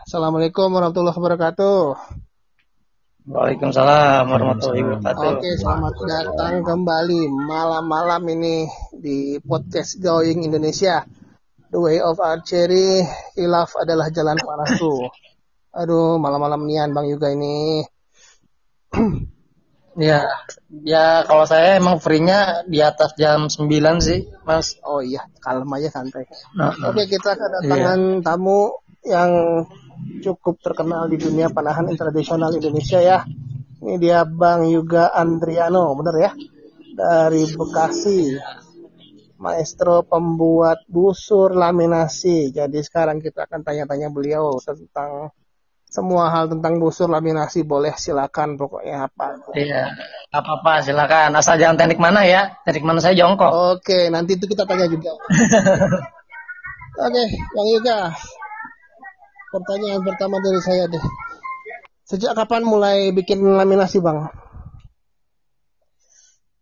Assalamualaikum warahmatullahi wabarakatuh. Waalaikumsalam warahmatullahi wabarakatuh. Oke, selamat datang kembali malam-malam ini di podcast Going Indonesia. The Way of Archery, Hilaf adalah jalan panasku. Aduh, malam-malam nian Bang Yuga ini. Ya kalau saya emang free-nya di atas jam 9 sih, Mas. Oh iya, kalem aja santai. Nah, Oke, kita kedatangan tamu yang cukup terkenal di dunia panahan tradisional Indonesia ya. Ini dia Bang Yuga Andriano, bener ya? Dari Bekasi. Maestro pembuat busur laminasi. Jadi sekarang kita akan tanya-tanya beliau tentang semua hal tentang busur laminasi. Boleh silakan pokoknya apa. Iya, apa-apa silakan. Asal jangan teknik mana ya. Teknik mana saya jongkok. Oke, nanti itu kita tanya juga. Oke, Bang Yuga. Pertanyaan pertama dari saya deh. Sejak kapan mulai bikin laminasi, Bang?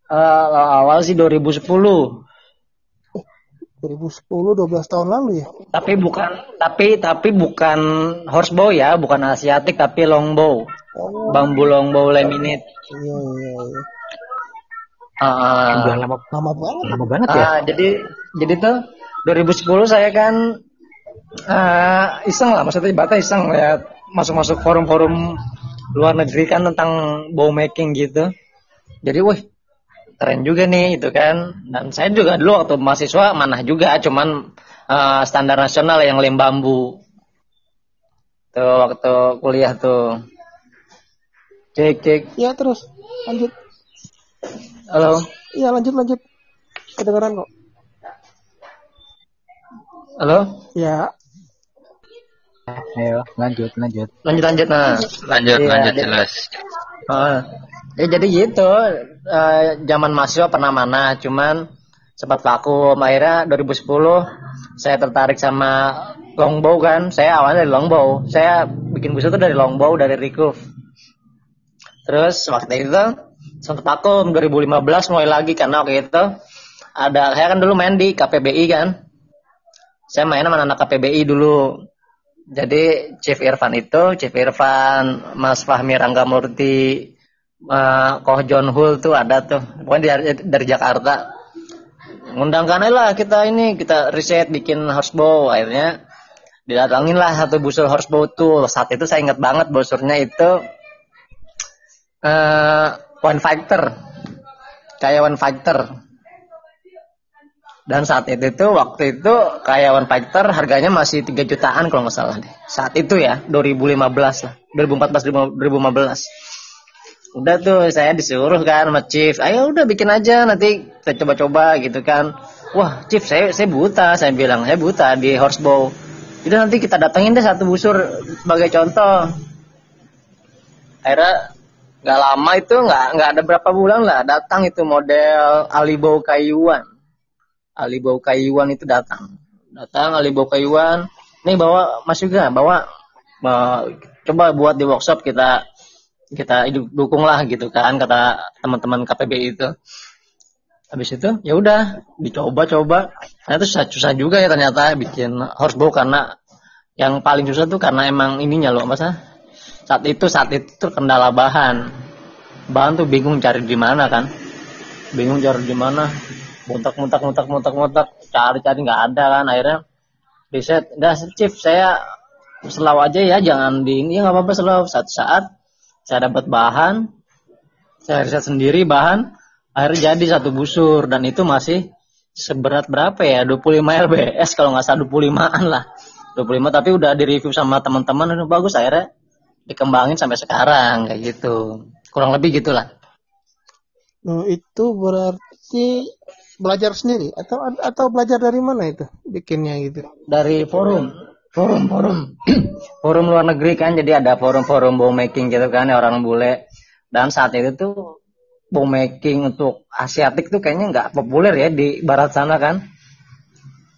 Awal sih 2010. 2010, 12 tahun lalu ya. Tapi bukan horsebow ya, bukan asiatik tapi longbow. Oh. Bambu longbow laminate. Iya. Udah Lama banget ya. Jadi tuh 2010 saya kan iseng lah, maksudnya Bata iseng lihat masuk forum-forum luar negeri kan tentang bow making gitu. Jadi wih keren juga nih itu kan. Dan saya juga dulu waktu mahasiswa manah juga, cuman standar nasional yang lem bambu. Tuh waktu kuliah tuh. Cek. Ya terus lanjut. Halo. Iya lanjut. Kedengeran kok. Halo. Ya. Ayo, lanjut. Lanjut nah. Lanjut jelas. Jadi gitu, zaman mahasiswa pernah mana, cuman sempat vakum. Akhirnya 2010 saya tertarik sama longbow kan. Saya awalnya dari longbow. Saya bikin busur tuh dari longbow, dari recurve. Terus waktu itu sempat vakum 2015 mulai lagi karena waktu itu saya kan dulu main di KPBI kan. Saya main sama anak KPBI dulu. Jadi Chief Irfan, Mas Fahmi Ranggamurti, Koh John Hul tuh ada tuh, pokoknya dari Jakarta. Ngundangkan lah kita riset bikin horsebow. Akhirnya didatangin lah satu busur horsebow tuh. Saat itu saya ingat banget busurnya itu One Fighter, kayak One Fighter. Dan saat itu tuh waktu itu kayak One Fighter harganya masih 3 jutaan kalau nggak salah deh. Saat itu ya 2015 lah, 2014 2015. Udah tuh saya disuruh kan sama Chief, ayo udah bikin aja nanti kita coba-coba gitu kan. Wah Chief saya buta, saya bilang saya buta di horsebow. Udah nanti kita datengin deh satu busur sebagai contoh. Akhirnya nggak lama itu nggak ada berapa bulan lah datang itu model Alibow Kaiwan itu datang Alibow Kaiwan. Nih Mas juga coba buat di workshop kita dukung lah gitu kan, kata teman-teman KPBI itu. Habis itu ya udah dicoba. Ternyata susah juga ya ternyata bikin horsebow, karena yang paling susah tuh karena emang ininya loh masa saat itu terkendala bahan tuh bingung cari di mana kan. Muntak, cari nggak ada kan. Akhirnya riset, udah Chief saya selau aja ya, jangan di ini, nggak apa-apa selau. Satu saat saya dapat bahan, saya riset sendiri bahan, akhirnya jadi satu busur. Dan itu masih seberat berapa ya, 25 lbs kalau nggak salah, 25an lah, 25. Tapi udah direview sama teman-teman, udah bagus. Akhirnya dikembangin sampai sekarang kayak gitu, kurang lebih gitulah. Itu berarti belajar sendiri atau belajar dari mana itu bikinnya gitu? Dari forum luar negeri kan. Jadi ada forum bow making gitu kan, orang bule. Dan saat itu tuh bow making untuk asiatik tuh kayaknya nggak populer ya di barat sana kan.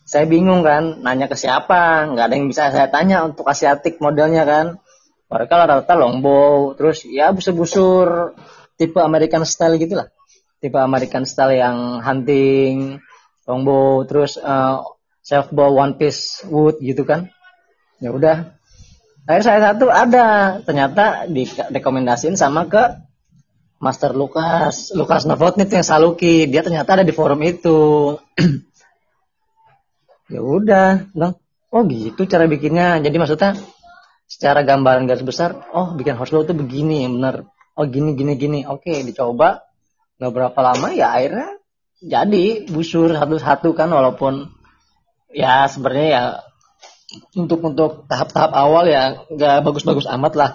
Saya bingung kan, nanya ke siapa, nggak ada yang bisa saya tanya untuk asiatik modelnya kan. Mereka rata-rata longbow, terus ya busur-busur tipe American style gitulah. Tipe American style yang hunting, longbow, terus self bow one piece wood gitu kan. Ya udah Akhirnya saya satu ada, ternyata direkomendasiin sama ke Master Lukas Novotny yang Saluki. Dia ternyata ada di forum itu. Ya udah, bilang, oh gitu cara bikinnya. Jadi maksudnya secara gambaran garis besar, oh bikin horseball itu begini, bener. Oh gini. Oke, dicoba. Nggak berapa lama ya akhirnya jadi busur satu-satu kan, walaupun ya sebenarnya ya untuk tahap-tahap awal ya nggak bagus-bagus amat lah,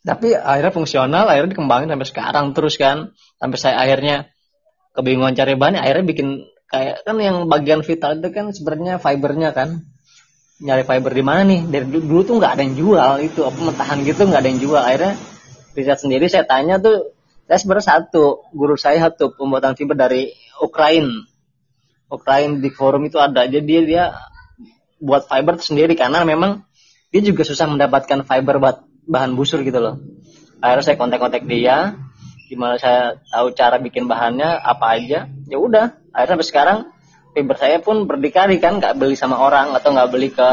tapi akhirnya fungsional, akhirnya dikembangin sampai sekarang terus kan, sampai saya akhirnya kebingungan cari bahan, akhirnya bikin kayak kan yang bagian vital itu kan sebenarnya fibernya kan, nyari fiber di mana nih, dari dulu tuh nggak ada yang jual itu, apa mentahan gitu nggak ada yang jual. Akhirnya riset sendiri, saya tanya tuh, saya sebenarnya guru saya satu pembuatan fiber dari Ukraina di forum itu ada, jadi dia buat fiber sendiri karena memang dia juga susah mendapatkan fiber buat bahan busur gitu loh. Akhirnya saya kontak dia, gimana saya tahu cara bikin bahannya apa aja, ya udah akhirnya sampai sekarang fiber saya pun berdikari kan, nggak beli sama orang atau nggak beli ke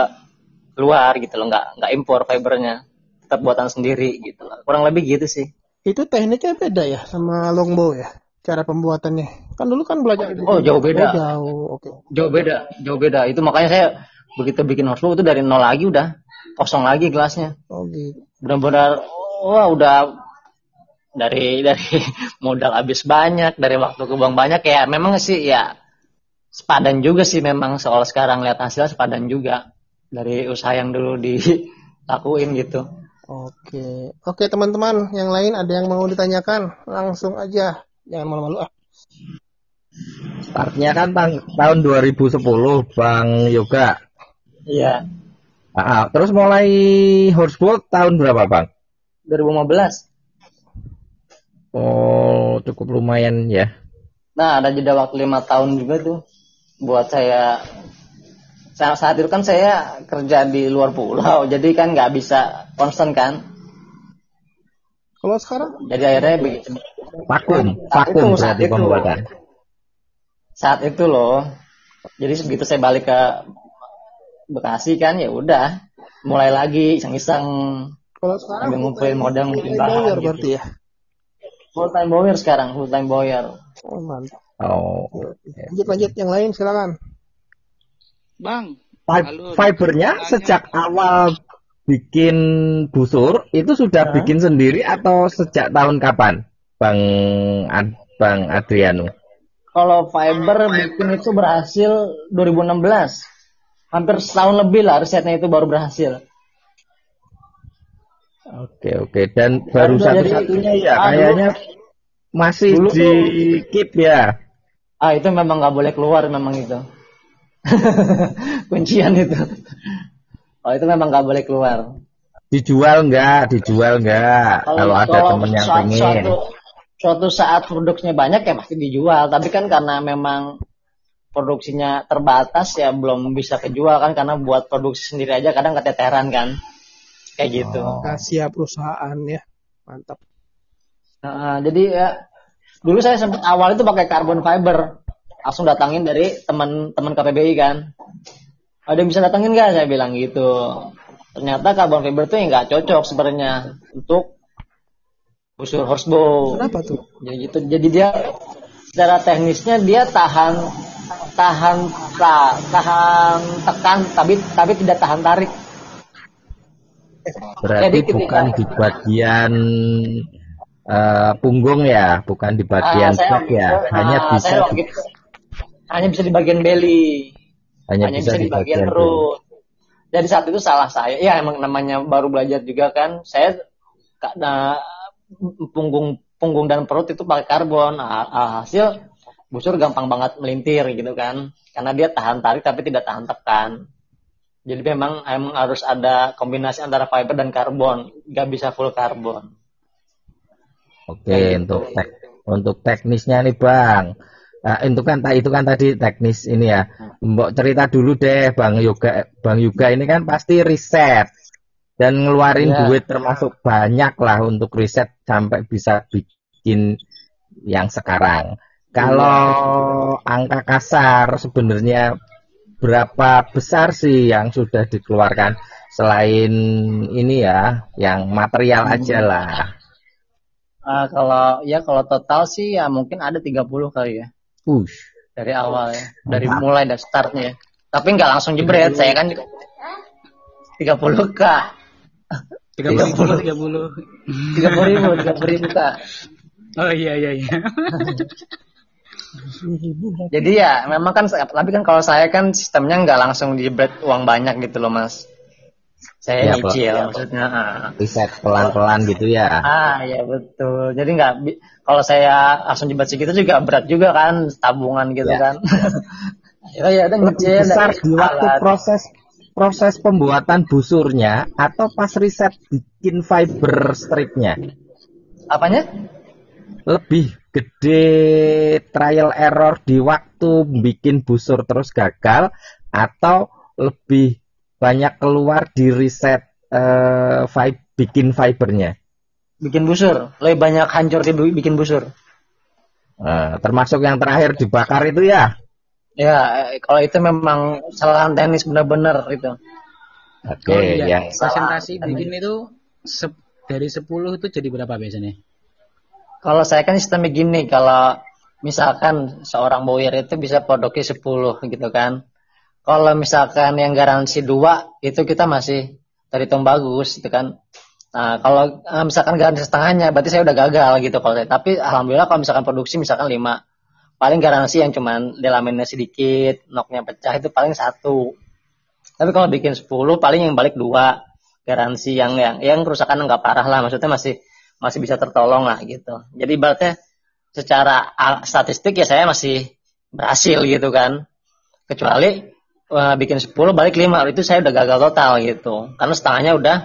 luar gitu loh, nggak impor fibernya, tetap buatan sendiri gitu loh. Kurang lebih gitu sih. Itu tekniknya beda ya sama longbow ya, cara pembuatannya. Kan dulu kan belajar. Jauh beda. Oke. Jauh beda. Itu makanya saya begitu bikin horseball itu dari nol lagi, udah kosong lagi gelasnya. Oh gitu. Benar-benar udah dari modal habis banyak, dari waktu kebuang banyak, ya memang sih ya sepadan juga sih memang, soal sekarang lihat hasilnya sepadan juga dari usaha yang dulu dilakuin gitu. Oke teman-teman yang lain ada yang mau ditanyakan, langsung aja, jangan malu-malu ah. Startnya kan tahun 2010 Bang Yoga. Iya. Terus mulai horseball tahun berapa Bang? 2015. Oh, cukup lumayan ya. Nah, ada jeda waktu 5 tahun juga tuh buat saya. Saat itu kan saya kerja di luar pulau, jadi kan nggak bisa konstan kan. Kalau sekarang? Jadi akhirnya begitu. Vakum berarti pembuatan. Saat itu loh. Jadi begitu saya balik ke Bekasi kan, ya udah mulai lagi iseng-iseng. Kalau sekarang ngumpulin modal, ngumpulin bahan gitu. Berarti ya. Full time buyer. Oh, mantap. Oh. Lanjut yang lain silakan. Bang, fibernya sejak awal bikin busur itu sudah bikin sendiri atau sejak tahun kapan, Bang Adriano? Kalau fiber bikin itu berhasil 2016. Hampir setahun lebih lah risetnya itu baru berhasil. Oke. Dan baru satu-satunya ya kayaknya masih dulu, di keep ya. Itu memang nggak boleh keluar memang itu. Kuncian itu. Oh, itu memang nggak boleh keluar. Dijual nggak? Kalau ada temen yang pengen. Suatu saat produksinya banyak ya pasti dijual. Tapi kan karena memang produksinya terbatas ya belum bisa kejual kan, karena buat produksi sendiri aja kadang keteteran kan. Kayak gitu. Rahasia perusahaan ya. Mantap. Jadi ya dulu saya sempat awal itu pakai carbon fiber. Langsung datangin dari teman-teman KPBI kan. Ada bisa datangin nggak? Saya bilang gitu. Ternyata carbon fiber itu nggak cocok sebenarnya untuk busur horseball. Kenapa tuh? Jadi dia secara teknisnya dia tahan tekan tapi tidak tahan tarik. Berarti bukan di bagian punggung ya, bukan di bagian back ya. Hanya bisa di bagian belly. Hanya bisa di bagian perut. Jadi saat itu salah saya. Ya emang namanya baru belajar juga kan. Saya punggung dan perut itu pakai karbon. Hasil busur gampang banget melintir gitu kan. Karena dia tahan tarik tapi tidak tahan tekan. Jadi memang harus ada kombinasi antara fiber dan karbon. Gak bisa full karbon. Oke, untuk teknisnya nih Bang. Itu kan tadi teknis ini ya. Mbok cerita dulu deh Bang Yoga ini kan pasti riset dan ngeluarin duit termasuk banyak lah untuk riset sampai bisa bikin yang sekarang. Kalau angka kasar sebenarnya berapa besar sih yang sudah dikeluarkan selain ini ya, yang material aja lah. Kalau total sih ya mungkin ada 30 kali ya. Dari awal ya. Dari mulai dari startnya ya. Tapi nggak langsung jebret, saya kan 30K. 30 ribu Kak. Oh iya. Jadi ya memang kan, tapi kan kalau saya kan sistemnya nggak langsung dijebret uang banyak gitu loh Mas. Saya nyicil maksudnya. Riset pelan-pelan gitu ya. Ya betul. Jadi nggak, kalau saya langsung jebret segitu juga berat juga kan, tabungan gitu kan. Ya nyicil. Besar di waktu proses pembuatan busurnya atau pas riset bikin fiber stripnya? Apanya? Lebih gede trial error di waktu bikin busur terus gagal, atau lebih banyak keluar di riset bikin fibernya? Bikin busur, lebih banyak hancur di bikin busur. Termasuk yang terakhir dibakar itu ya? Ya, kalau itu memang kesalahan teknis benar-benar itu. Oke, yang presentasi bikin itu dari 10 itu jadi berapa biasanya? Kalau saya kan sistemnya gini, kalau misalkan seorang buyer itu bisa produknya 10 gitu kan. Kalau misalkan yang garansi 2 itu kita masih terhitung bagus gitu kan. Nah, kalau misalkan garansi setengahnya berarti saya udah gagal gitu kalau saya. Tapi alhamdulillah kalau misalkan produksi misalkan 5, paling garansi yang cuman delaminnya sedikit, knocknya pecah itu paling 1. Tapi kalau bikin 10 paling yang balik 2. Garansi yang kerusakan nggak parah lah, maksudnya masih bisa tertolong lah gitu. Jadi ibaratnya secara statistik ya saya masih berhasil gitu kan. Kecuali bikin 10 balik 5 itu saya udah gagal total gitu. Karena setengahnya udah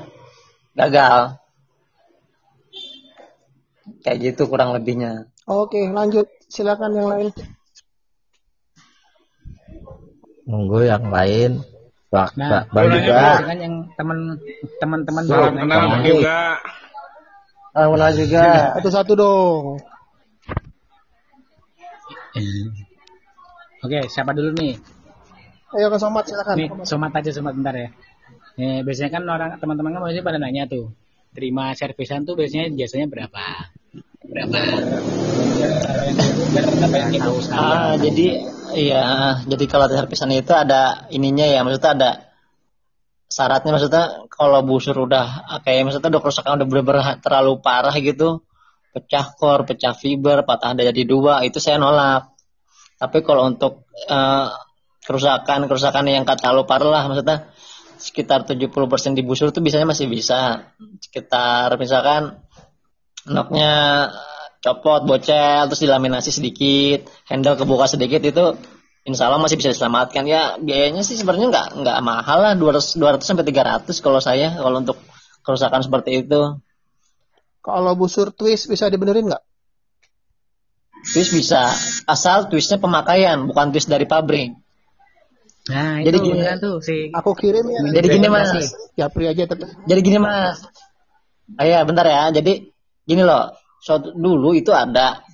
gagal. Kayak gitu kurang lebihnya. Oke, lanjut. Silakan yang lain. Monggo yang lain. Bang juga kan yang teman-teman kenal juga. Satu-satu dong. Oke, siapa dulu nih? Ayo ke Somat, silakan. Nih, Somat bentar ya. Biasanya kan teman-teman kan biasanya pada nanya tuh, terima servisan tuh biasanya berapa? Jadi kalau servisan itu ada ininya ya, maksudnya ada syaratnya, maksudnya kalau busur udah kayak maksudnya udah kerusakan udah benar-benar terlalu parah gitu, pecah core, pecah fiber, patah daya di 2, itu saya nolak. Tapi kalau untuk kerusakan yang nggak terlalu parah lah, maksudnya sekitar 70% di busur itu biasanya masih bisa. Sekitar misalkan knocknya copot, bocel, terus dilaminasi sedikit, handle kebuka sedikit, itu insya Allah masih bisa diselamatkan. Ya biayanya sih sebenarnya nggak mahal lah, 200 sampai 300 kalau saya, kalau untuk kerusakan seperti itu. Kalau busur twist bisa dibenerin nggak? Twist bisa, asal twistnya pemakaian, bukan twist dari pabrik. Nah, jadi itu gini kan tuh si aku kirim ya. Jadi gini Mas. Ya pri aja tapi. Jadi gini Mas. Bentar ya. Jadi gini loh. Dulu itu ada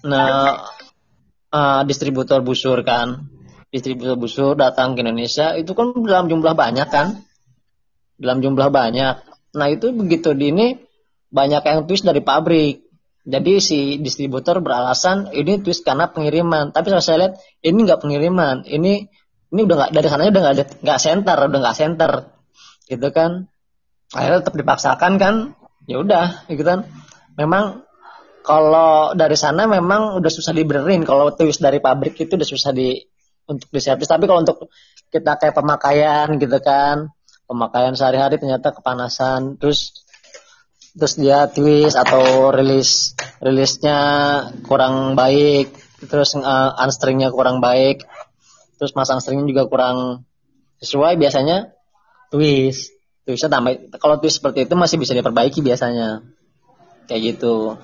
distributor busur kan. Distributor busur datang ke Indonesia itu kan dalam jumlah banyak kan. Nah, itu begitu ini banyak yang twist dari pabrik. Jadi si distributor beralasan ini twist karena pengiriman. Tapi kalau saya lihat ini nggak pengiriman. Ini udah nggak, dari sananya udah nggak center gitu kan. Akhirnya tetap dipaksakan kan, ya udah gitu kan. Memang kalau dari sana memang udah susah dibenerin. Kalau twist dari pabrik itu udah susah untuk diservis. Tapi kalau untuk kita kayak pemakaian gitu kan, pemakaian sehari-hari ternyata kepanasan, terus dia twist atau rilisnya kurang baik, terus unstringnya kurang baik, terus masang stringnya juga kurang sesuai, biasanya twistnya tambah. Kalau twist seperti itu masih bisa diperbaiki biasanya, kayak gitu.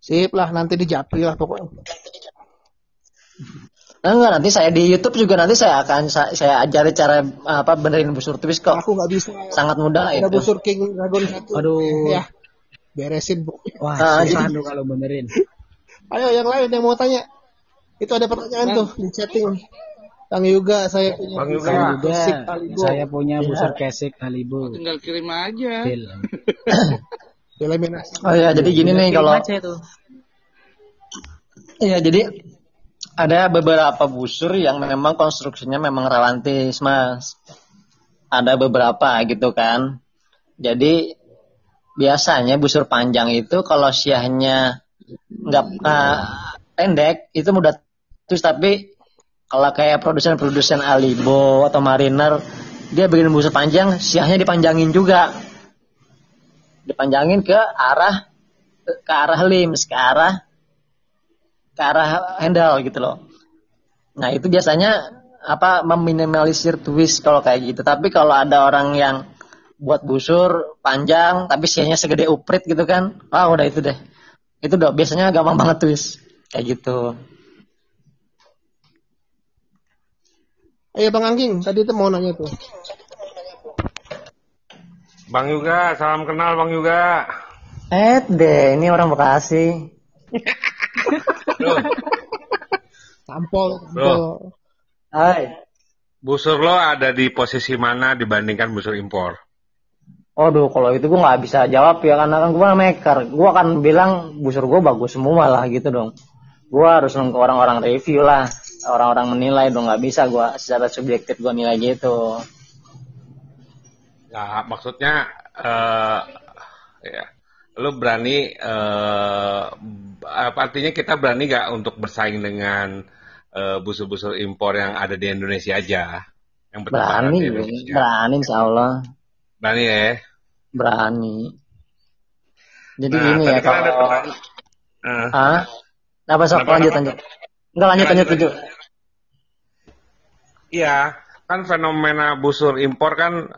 Sip lah, nanti dijapri lah pokoknya. Enggak, nanti saya di YouTube juga nanti saya akan saya ajari cara benerin busur twist kok. Aku nggak bisa. Sangat mudah ada itu. Busur King Dragon 1. Aduh. Ya. Beresin bu. Wah, susah tuh kalau benerin. Ayo yang lain yang mau tanya. Itu ada pertanyaan tuh di chatting. Bang Yuga, saya punya Bang Yuga. Saya juga, Kesik Alibo. saya punya busur kesik Halibo. Tinggal kirim aja. Deal. Eliminasi. Oh ya, jadi gini nih kalau Aja itu. iya jadi ada beberapa busur yang memang konstruksinya memang relantis, Mas. Ada beberapa gitu kan. Jadi biasanya busur panjang itu kalau siahnya nggak pendek itu mudah terus, tapi kalau kayak produsen Alibo atau Mariner dia bikin busur panjang, siahnya dipanjangin juga, dipanjangin ke arah limbs, ke arah handle gitu loh. Nah itu biasanya meminimalisir twist kalau kayak gitu. Tapi kalau ada orang yang buat busur panjang tapi siahnya segede uprit gitu kan, udah itu deh. Itu udah biasanya gampang banget twist kayak gitu. Ayo Bang Angking, tadi itu mau nanya tuh. Bang Yuga, salam kenal Bang Yuga. Deh, ini orang Bekasi. Loh, Tampol. Hai. busur lo ada di posisi mana dibandingkan busur impor? Waduh, kalau itu gue nggak bisa jawab ya, karena kan gue maker. Gue akan bilang busur gue bagus semua lah gitu dong. Gue harus nunggu orang-orang review lah, orang-orang menilai dong. Nggak bisa gue secara subjektif gue nilai gitu. Nah, maksudnya ya, lo berani artinya kita berani gak untuk bersaing dengan busur-busur impor yang ada di Indonesia aja? Yang bertebaran di Indonesia. Berani insya Allah. Berani ya? Berani. Jadi Nah, gini ya tadi kan ada kalau pertanyaan. apa sok Kenapa? lanjut. Enggak lanjut. Iya, kan fenomena busur impor kan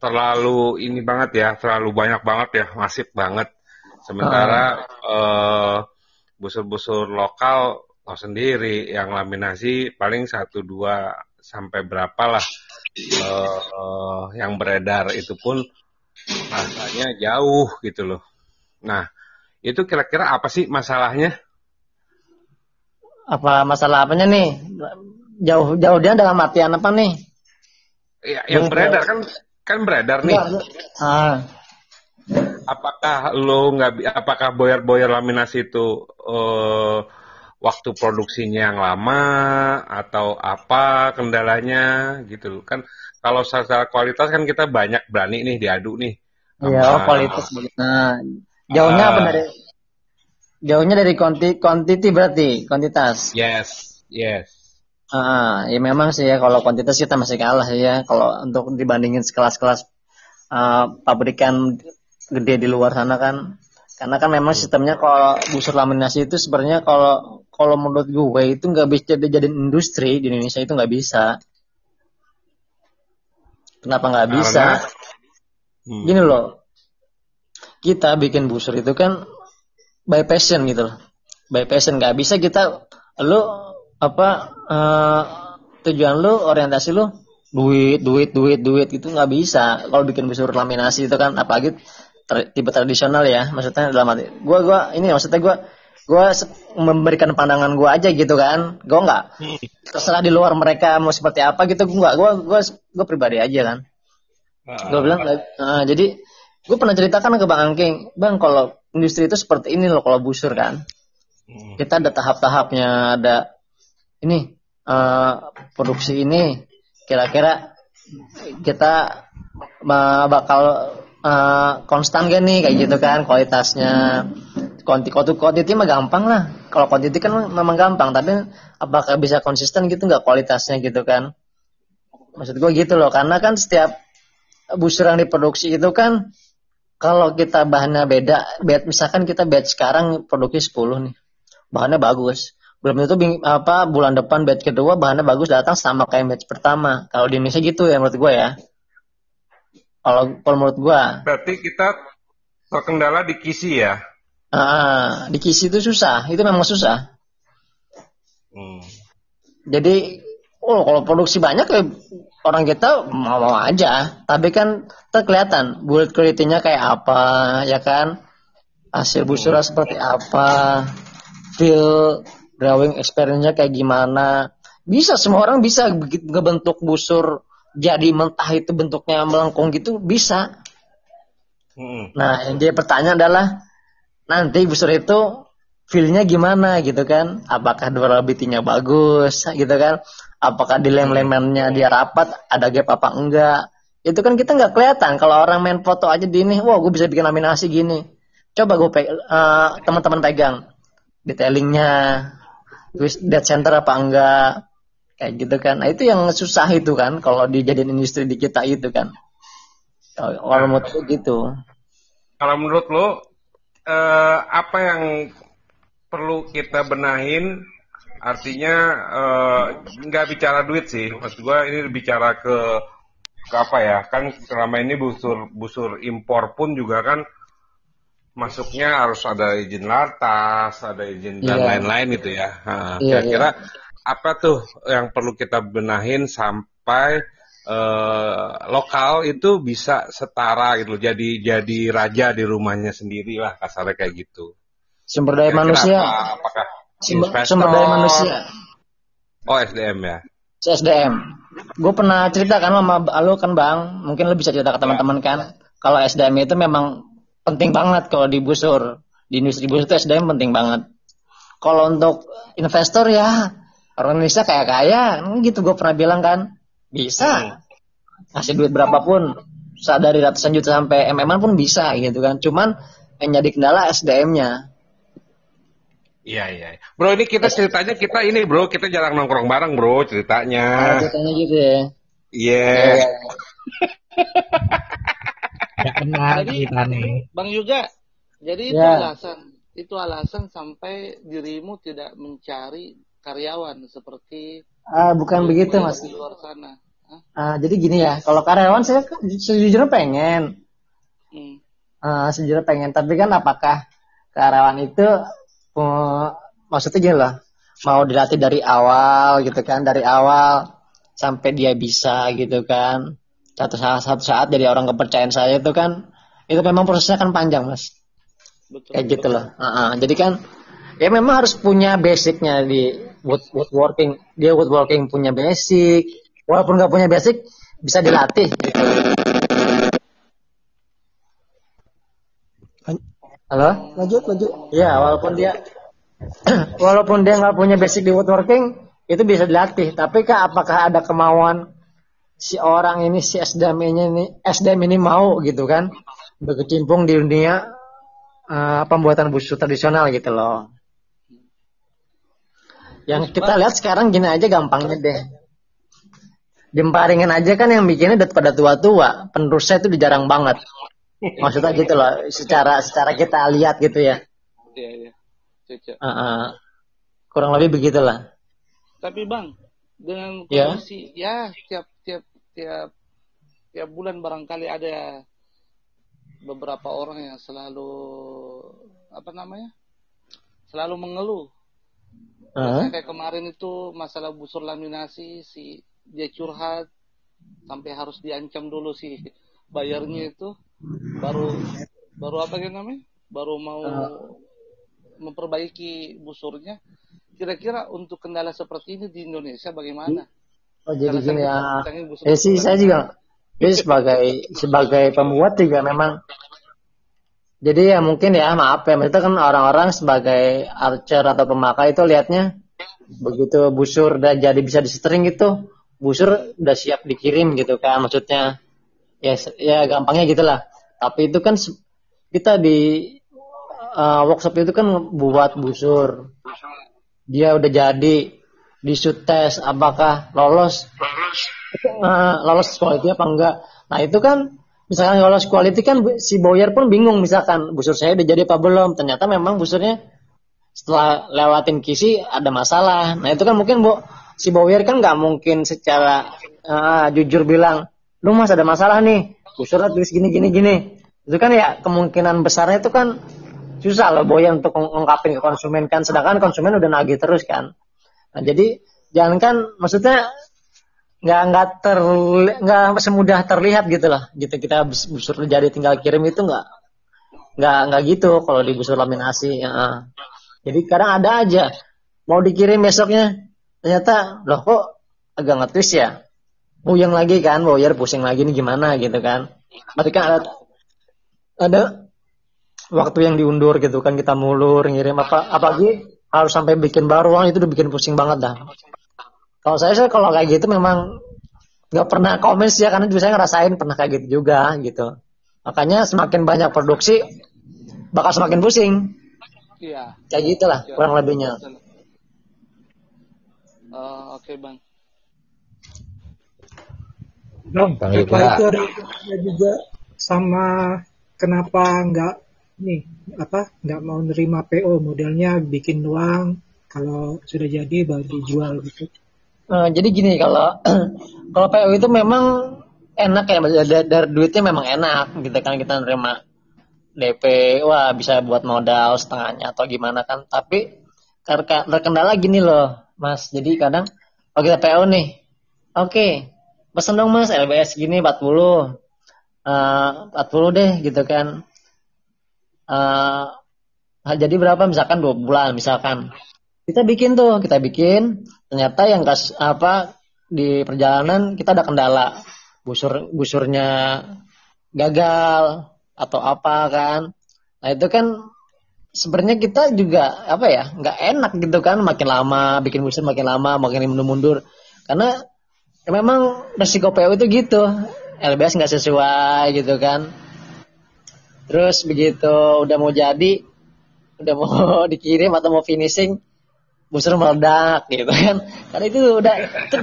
terlalu ini banget ya, terlalu banyak banget ya, masif banget. Sementara busur-busur lokal tahu sendiri yang laminasi paling 1-2 sampai berapa lah yang beredar itu pun rasanya jauh gitu loh. Nah, itu kira-kira apa sih masalahnya? Apa masalah apanya nih? Jauh dia dalam artian apa nih? Ya, yang beredar kan beredar nih. Apakah boyer laminasi itu waktu produksinya yang lama atau apa kendalanya gitu kan? Kalau secara kualitas kan kita banyak berani nih diadu nih. Iya, kualitas. Nah, jauhnya dari quantity berarti kuantitas. Yes. Ya memang sih ya, kalau kuantitas kita masih kalah ya kalau untuk dibandingin sekelas-kelas pabrikan gede di luar sana kan. Karena kan memang sistemnya kalau busur laminasi itu sebenarnya kalau menurut gue itu nggak bisa dijadiin industri di Indonesia, itu nggak bisa. Kenapa nggak bisa? Gini loh, kita bikin busur itu kan by passion gitu loh. By passion, nggak bisa kita tujuan lu, orientasi lu duit gitu, nggak bisa. Kalau bikin busur laminasi itu kan apalagi tipe tradisional ya, maksudnya dalam arti gue memberikan pandangan gue aja gitu kan. Gue nggak terserah di luar mereka mau seperti apa gitu, gue pribadi aja kan. Gue bilang jadi gue pernah ceritakan ke Bang Angking, Bang, kalau industri itu seperti ini loh kalau busur kan. Kita ada tahap-tahapnya, ada ini produksi ini kira-kira kita bakal konstan gak nih kayak gitu kan kualitasnya. Quantity mah gampang lah. Kalau quantity kan memang gampang, tapi apakah bisa konsisten gitu nggak kualitasnya gitu kan. Maksud gue gitu loh, karena kan setiap busur yang diproduksi itu kan kalau kita bahannya beda, misalkan kita batch sekarang produksi 10 nih, bahannya bagus. Belum tentu bulan depan batch kedua bahannya bagus datang sama kayak batch pertama. Kalau di Indonesia gitu ya menurut gue ya. Kalau menurut gue. Berarti kita terkendala di kisi ya? Di kisi itu susah, itu memang susah. Jadi, kalau produksi banyak ya orang kita mau aja, tapi kan kelihatan build quality-nya kayak apa, ya kan? Hasil busurnya seperti apa, feel drawing experience-nya kayak gimana. Bisa, semua orang bisa ngebentuk busur jadi mentah itu bentuknya melengkung gitu, bisa. Nah, yang jadi pertanyaan adalah nanti busur itu feel-nya gimana gitu kan? Apakah durability-nya bagus gitu kan? Apakah di lem-lemannya dia rapat, ada gap apa enggak? Itu kan kita nggak kelihatan. Kalau orang main foto aja di ini, wah gue bisa bikin laminasi gini. Coba gue teman-teman pegang detailingnya, twist dead center apa enggak, kayak gitu kan. Nah itu yang susah itu kan, kalau dijadiin industri di kita itu kan. Kalau menurut gitu. Kalau menurut lo, apa yang perlu kita benahin? Artinya nggak bicara duit sih, maksud gue ini bicara ke apa ya? Kan selama ini busur impor pun juga kan masuknya harus ada izin lartas, ada izin dan lain-lain gitu ya. Kira-kira apa tuh yang perlu kita benahin sampai lokal itu bisa setara gitu, jadi raja di rumahnya sendiri lah, kasarnya kayak gitu. Sumber daya manusia. Apakah sumber daya manusia. Oh, SDM ya. SDM. Gue pernah cerita kan sama lo kan Bang, mungkin lo bisa cerita ke teman-teman kan. Kalau SDM itu memang penting banget kalau di busur, di industri busur itu SDM penting banget. Kalau untuk investor ya orang Indonesia kaya gitu, gue pernah bilang kan, bisa kasih duit berapapun, dari ratusan juta sampai MM-an pun bisa gitu kan. Cuman yang jadi kendala SDM-nya. Iya. Bro, ini kita ceritanya kita jarang nongkrong bareng, bro, ceritanya. Ceritanya gitu ya. Iya. Gak kenal kita nih. Bang juga. Jadi itu alasan sampai dirimu tidak mencari karyawan seperti bukan begitu Mas. Di luar sana. Jadi gini ya, kalau karyawan saya sejujurnya pengen. Sejujurnya pengen, tapi kan apakah karyawan itu maksudnya gini loh, mau dilatih dari awal gitu kan, dari awal sampai dia bisa gitu kan. Satu saat jadi orang kepercayaan saya itu kan, itu memang prosesnya kan panjang Mas. Betul, kayak gitu loh. Jadi kan ya memang harus punya basicnya di woodworking. Dia woodworking punya basic, walaupun nggak punya basic bisa dilatih gitu. Halo? Lanjut. Iya, walaupun dia nggak punya basic di woodworking, itu bisa dilatih. Tapi apakah ada kemauan si orang ini, si SDM ini mau gitu kan, berkecimpung di dunia pembuatan busur tradisional gitu loh. Yang kita lihat sekarang gini aja gampangnya deh. Jemparingan aja kan yang bikinnya udah pada tua-tua, penerusnya itu jarang banget. Maksudnya gitu loh, secara kita lihat gitu ya. Iya. Kurang lebih begitulah. Tapi Bang, dengan kondisi tiap bulan barangkali ada beberapa orang yang selalu selalu mengeluh. Kayak kemarin itu masalah busur laminasi, dia curhat sampai harus diancam dulu sih bayarnya itu. Baru apa namanya? Baru mau memperbaiki busurnya. Kira-kira untuk kendala seperti ini di Indonesia bagaimana? Jadi gini ya. Saya juga sebagai pembuat juga memang. Jadi ya mungkin ya maaf ya, maksudnya kan orang-orang sebagai archer atau pemakai itu lihatnya begitu busur udah jadi bisa disetring gitu, busur udah siap dikirim gitu kan, maksudnya ya gampangnya gitulah. Tapi itu kan kita di workshop itu kan buat busur, dia udah jadi di shoot test apakah lolos quality apa enggak. Nah itu kan misalkan lolos quality kan si buyer pun bingung, misalkan busur saya udah jadi apa belum, ternyata memang busurnya setelah lewatin QC ada masalah. Nah itu kan mungkin si buyer kan nggak mungkin secara jujur bilang, lu mas ada masalah nih, busurnya tulis gini. Itu kan ya kemungkinan besarnya itu kan susah loh buyer untuk ngungkapin ke konsumen kan, sedangkan konsumen udah nagih terus kan. Nah jadi jangan kan, maksudnya nggak semudah terlihat gitu lah. Gitu kita busur jadi tinggal kirim itu nggak gitu kalau di busur laminasi. Jadi kadang ada aja mau dikirim besoknya, ternyata loh kok agak nge-twist ya. Puyeng lagi kan, Boyer pusing lagi nih gimana gitu kan. Berarti kan ada waktu yang diundur gitu kan, kita mulur ngirim apalagi harus sampai bikin baru, itu udah bikin pusing banget dah. Kalau saya kalau kayak gitu memang nggak pernah komen sih ya, karena juga saya ngerasain pernah kayak gitu juga gitu. Makanya semakin banyak produksi bakal semakin pusing. Iya. Kayak gitulah kurang lebihnya. Oke Bang. Bang, Bang apa Yuga. itu ada juga sama kenapa nggak mau nerima PO, modelnya bikin uang, kalau sudah jadi baru dijual gitu. Jadi gini, kalau PO itu memang enak ya, dari duitnya memang enak gitu kan, kita nerima DP, wah bisa buat modal setengahnya atau gimana kan. Tapi terkendala gini loh Mas, jadi kadang kalau kita PO nih, oke, pesen dong Mas LBS gini 40 deh gitu kan. Jadi berapa misalkan 2 bulan misalkan. Kita bikin, ternyata yang di perjalanan kita ada kendala. Busurnya gagal atau apa kan. Nah, itu kan sebenarnya kita juga nggak enak gitu kan, makin lama bikin busur makin lama, makin mundur-mundur. Karena memang resiko PO itu gitu. LBS nggak sesuai gitu kan. Terus begitu udah mau jadi, udah mau dikirim atau mau finishing, busur meledak gitu kan. Karena itu itu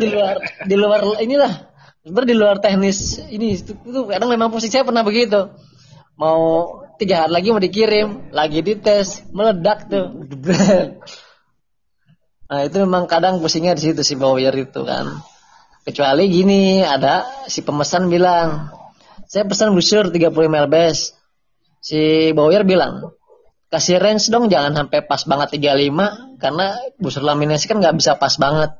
di luar inilah, sebenarnya di luar teknis ini. Itu kadang memang posisi saya pernah begitu. Mau 3 hari lagi mau dikirim, lagi dites, meledak tuh. Nah, itu memang kadang pusingnya di situ si Boyer itu kan. Kecuali gini, ada si pemesan bilang, saya pesan busur 35 lbs. Si Boyer bilang, kasih range dong, jangan sampai pas banget 35, karena busur laminasi kan nggak bisa pas banget.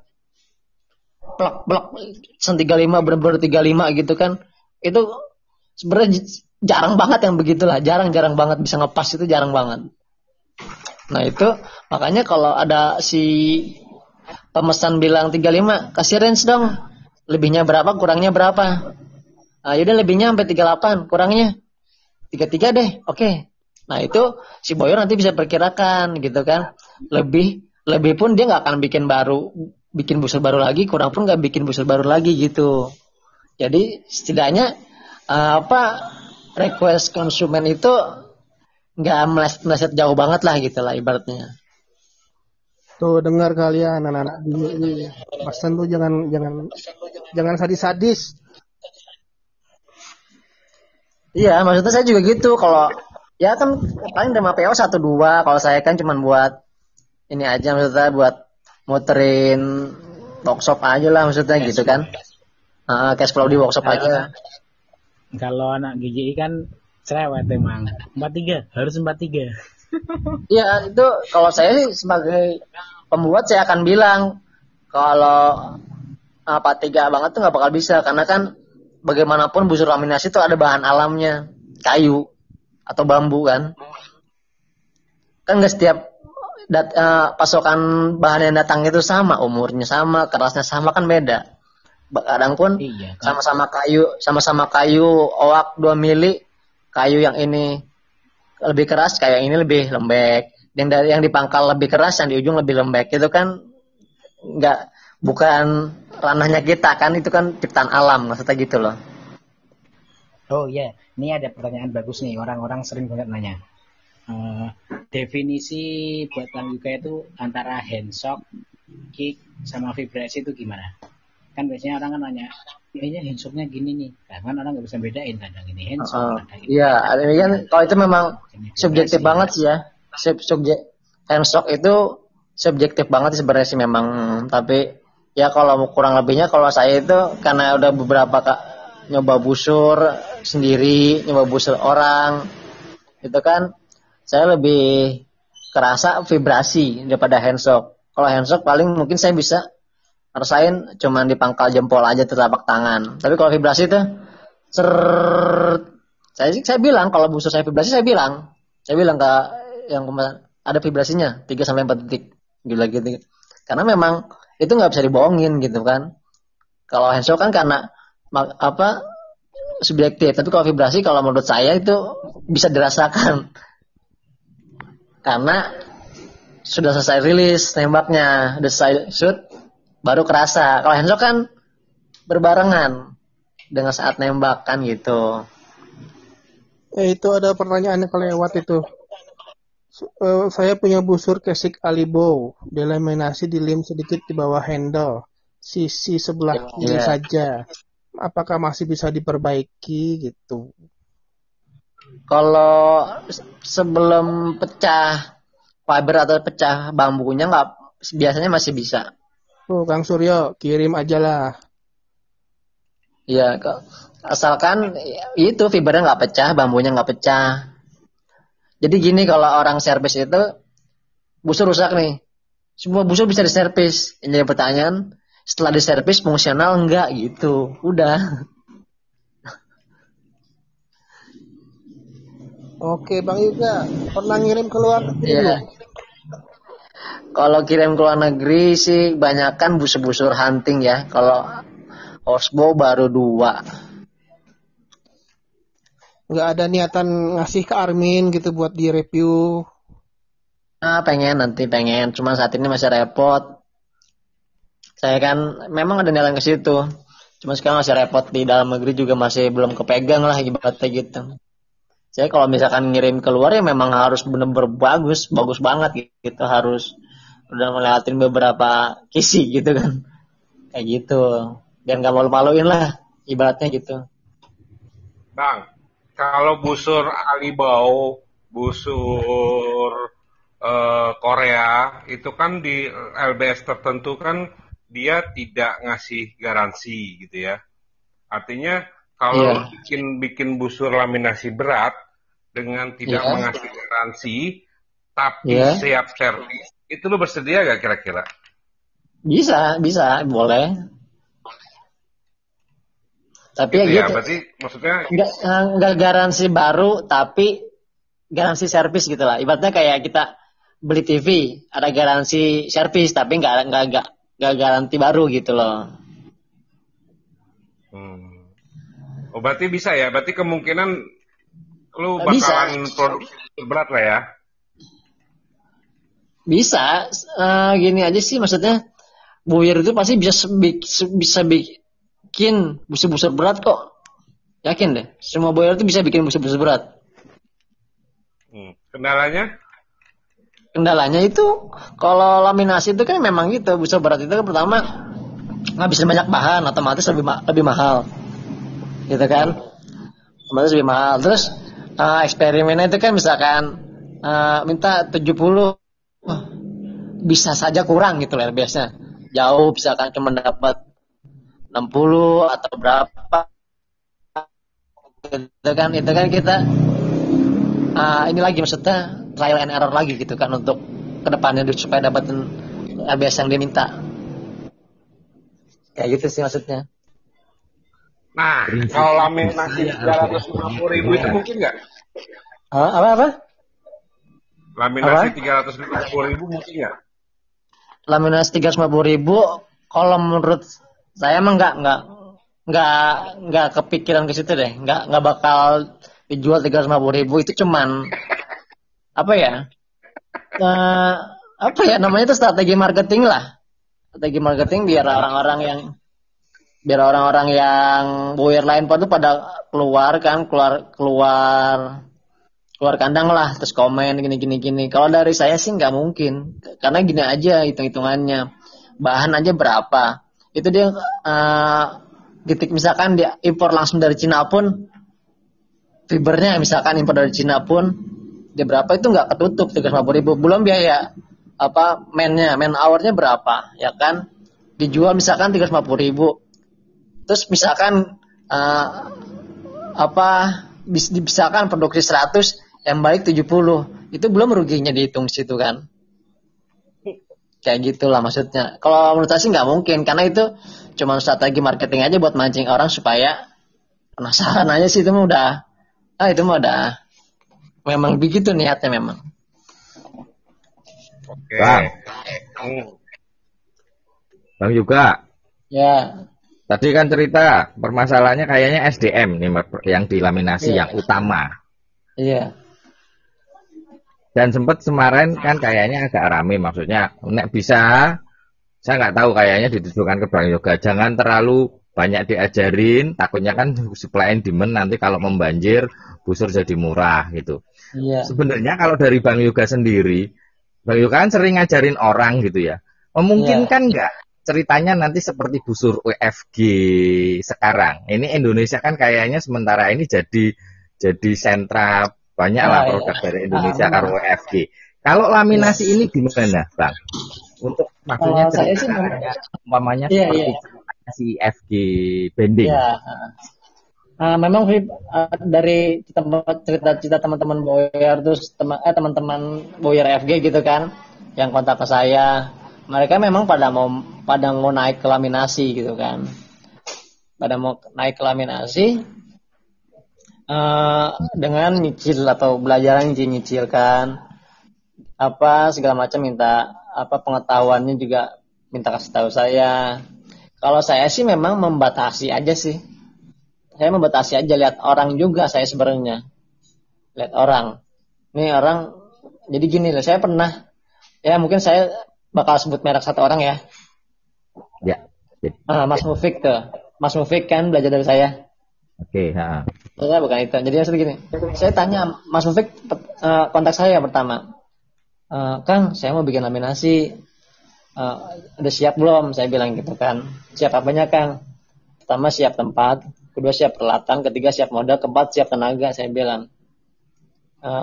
Blok 35 bener-bener 35 gitu kan. Itu sebenarnya jarang banget yang begitulah, jarang banget bisa ngepas, itu jarang banget. Nah itu makanya kalau ada si pemesan bilang 35, kasih range dong, lebihnya berapa, kurangnya berapa. Nah yaudah lebihnya sampai 38, kurangnya 33 deh, oke. Nah itu si Boyer nanti bisa perkirakan gitu kan. Lebih pun dia nggak akan bikin busur baru lagi, kurang pun nggak bikin busur baru lagi gitu. Jadi setidaknya request konsumen itu nggak meleset jauh banget lah gitu lah ibaratnya. Tuh dengar kalian anak-anak ini, pesan tuh jangan sadis-sadis. Iya, maksudnya saya juga gitu. Kalau ya kan paling terima PO 1-2, kalau saya kan cuma buat ini aja, maksudnya buat muterin workshop aja lah maksudnya gitu kan. Cash flow di workshop aja. Kalau anak GJI kan cerewet emang. 43, harus 43. Iya, itu kalau saya sih sebagai pembuat saya akan bilang kalau 43 banget tuh nggak bakal bisa, karena kan bagaimanapun busur laminasi itu ada bahan alamnya, kayu atau bambu kan. Kan nggak setiap pasokan bahan yang datang itu sama, umurnya sama, kerasnya sama, kan beda. Kadang pun sama-sama kayu oak 2 mili, kayu yang ini lebih keras, kayu yang ini lebih lembek. Yang dipangkal lebih keras, yang di ujung lebih lembek. Itu kan bukan ranahnya kita kan, itu kan ciptaan alam, maksudnya gitu loh. Oh iya, ini ada pertanyaan bagus nih, orang-orang sering banget nanya. Definisi buat Bang Yuga itu antara handshock, kick, sama vibrasi itu gimana? Kan biasanya orang kan nanya, kayaknya handshocknya gini nih, kan orang nggak bisa bedain kadang ini handshock. Iya, kan kalau itu memang subjektif banget sih ya. Handshock itu subjektif banget sebenarnya sih memang, tapi ya kalau kurang lebihnya, kalau saya itu karena udah beberapa nyoba busur sendiri, nyoba busur orang, itu kan saya lebih kerasa vibrasi daripada handshock. Kalau handshock paling mungkin saya bisa rasain cuman di pangkal jempol aja, telapak tangan. Tapi kalau vibrasi itu saya bilang kalau busur saya vibrasi, saya bilang ke yang ada vibrasinya 3-4 detik. gila gitu. Karena memang itu nggak bisa dibohongin gitu kan. Kalau handshock kan karena subjektif, tapi kalau vibrasi kalau menurut saya itu bisa dirasakan karena sudah selesai rilis nembaknya, udah selesai shoot baru kerasa. Kalau handshock kan berbarengan dengan saat nembak kan gitu. Itu ada pertanyaan yang kelewat itu. Saya punya busur Kesik Alibo, delaminasi di lim sedikit di bawah handle, sisi sebelah kiri saja. Apakah masih bisa diperbaiki gitu? Kalau sebelum pecah fiber atau pecah bambunya biasanya masih bisa. Kang Suryo, kirim aja lah. Iya, asalkan itu fibernya nggak pecah, bambunya nggak pecah. Jadi gini, kalau orang servis itu busur rusak nih, semua busur bisa diservis. Ini jadi pertanyaan, setelah diservis fungsional enggak gitu, udah. Oke, Bang Yuga, pernah ngirim ke luar negeri? Iya. Kalau kirim ke luar negeri sih banyakan busur-busur hunting ya. Kalau horsebow baru 2. Nggak ada niatan ngasih ke Armin gitu buat di review? Pengen, cuma saat ini masih repot. Saya kan memang ada niatan ke situ, cuma sekarang masih repot, di dalam negeri juga masih belum kepegang lah ibaratnya gitu. Saya kalau misalkan ngirim keluar ya memang harus bener-bener bagus banget gitu, harus udah ngeliatin beberapa kisi gitu kan, kayak gitu, biar nggak malu-maluin lah ibaratnya gitu. Bang, kalau busur Alibau, busur Korea itu kan di LBS tertentu kan dia tidak ngasih garansi gitu ya. Artinya kalau bikin busur laminasi berat dengan tidak mengasih garansi tapi siap servis, itu lu bersedia gak kira-kira? Bisa, boleh. Tapi gitu ya gitu. Berarti maksudnya nggak garansi baru tapi garansi servis gitu lah. Ibaratnya kayak kita beli TV, ada garansi servis tapi nggak garansi baru gitu loh. Oh, berarti bisa ya? Berarti kemungkinan lu bakalan produksi berat lah ya? Bisa. Gini aja sih, maksudnya Buyer itu pasti bisa bikin busur-busur berat kok. Yakin deh. Semua Buyer itu bisa bikin busur-busur berat. Kendalanya? Kendalanya itu kalau laminasi itu kan memang gitu. Busur berat itu kan pertama ngabisin banyak bahan, otomatis lebih mahal. Gitu kan, otomatis lebih mahal. Terus eksperimennya itu kan misalkan minta 70, bisa saja kurang gitu lah biasanya. Jauh misalkan cuma dapat 60 atau berapa. Itu kan kita ini lagi maksudnya trial and error lagi gitu kan untuk kedepannya supaya dapetin LBS yang dia minta. Kayak gitu sih maksudnya. Nah, kalau laminasi 350.000 itu mungkin nggak? Apa? Laminasi 350.000 mungkin nggak? Laminasi 350.000, kalau menurut saya emang nggak kepikiran ke situ deh. Nggak bakal dijual 350.000. Itu cuman apa ya? Namanya itu strategi marketing lah. Strategi marketing biar orang-orang yang buyer lain pada keluar kandang lah, terus komen gini. Kalau dari saya sih nggak mungkin, karena gini aja hitung-hitungannya, bahan aja berapa, itu dia misalkan dia impor langsung dari Cina pun, fibernya misalkan impor dari Cina pun dia berapa, itu nggak ketutup 350.000, belum biaya man hour-nya berapa, ya kan, dijual misalkan 350.000. Terus misalkan misalkan produksi 100 yang balik 70, itu belum ruginya dihitung situ kan. Kayak gitulah maksudnya. Kalau menurut saya sih nggak mungkin, karena itu cuma strategi marketing aja buat mancing orang supaya penasaran aja sih. Itu mah udah memang begitu niatnya memang. Oke. Bang juga. Ya. Tadi kan cerita permasalahannya kayaknya SDM nih yang dilaminasi yang utama. Iya. Dan sempat kemarin kan kayaknya agak rame, maksudnya nek bisa, saya nggak tahu, kayaknya ditujukan ke Bang Yoga, jangan terlalu banyak diajarin, takutnya kan supply and demand nanti kalau membanjir busur jadi murah gitu. Iya. Sebenarnya kalau dari Bang Yoga sendiri, Bang Yoga kan sering ngajarin orang gitu ya, memungkinkan nggak ceritanya nanti seperti busur UFG sekarang? Ini Indonesia kan kayaknya sementara ini jadi sentra banyak lah produk dari Indonesia karo UFG. Kalau laminasi ini gimana, Bang? Untuk maksudnya saya sih umpamanya seperti si FG bending. Iya. Memang dari cerita teman-teman Boyer terus teman-teman Boyer FG gitu kan, yang kontak ke saya, mereka memang pada mau naik ke laminasi gitu kan, pada mau naik ke laminasi dengan nyicil atau belajar nyicil kan, apa segala macam, minta apa pengetahuannya juga minta kasih tahu saya. Kalau saya sih memang membatasi aja sih. Saya membatasi aja, lihat orang juga saya sebenarnya. Lihat orang. Nih orang, jadi gini loh, saya pernah, ya mungkin saya bakal sebut merek satu orang ya. Ya. Mas Mufik tuh. Mas Mufik kan belajar dari saya. Oke, Saya bukan itu. Jadi maksudnya gini, saya tanya Mas Mufik, kontak saya pertama. Kang, saya mau bikin laminasi. Udah siap belum? Saya bilang gitu kan. Siap apanya, Kang? Pertama siap tempat, kedua siap peralatan, ketiga siap modal, keempat siap tenaga. Saya bilang,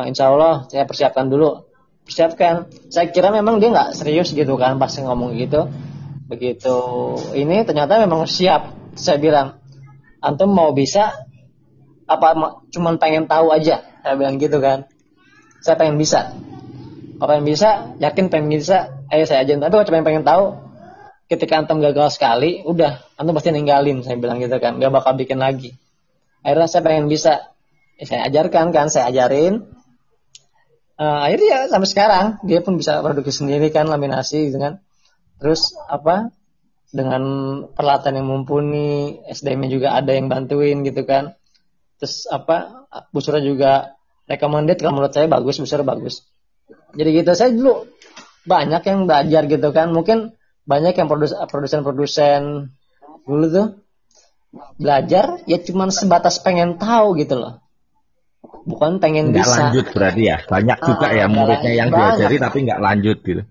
insya Allah saya persiapkan dulu. Persiapkan. Saya kira memang dia nggak serius gitu kan pas ngomong gitu. Begitu ini ternyata memang siap. Saya bilang, antum mau bisa apa cuman pengen tahu aja? Saya bilang gitu kan. Saya pengen bisa. Kalau pengen bisa, yakin pengen bisa, ayo saya ajarin. Tapi kalau cuma pengen tahu, ketika antum gagal sekali, udah, antum pasti ninggalin. Saya bilang gitu kan, gak bakal bikin lagi. Akhirnya saya pengen bisa, saya ajarkan kan, saya ajarin. Akhirnya ya sampai sekarang dia pun bisa produksi sendiri kan, laminasi gitu kan. Terus apa? Dengan peralatan yang mumpuni, SDM-nya juga ada yang bantuin gitu kan. Terus apa? Busurnya juga recommended, kalau menurut saya bagus, busur bagus. Jadi gitu, saya dulu banyak yang belajar gitu kan. Mungkin banyak yang produsen-produsen dulu tuh belajar ya cuman sebatas pengen tahu gitu loh. Bukan pengen nggak bisa. Lanjut berarti ya. Banyak juga ya muridnya yang diajari tapi nggak lanjut gitu.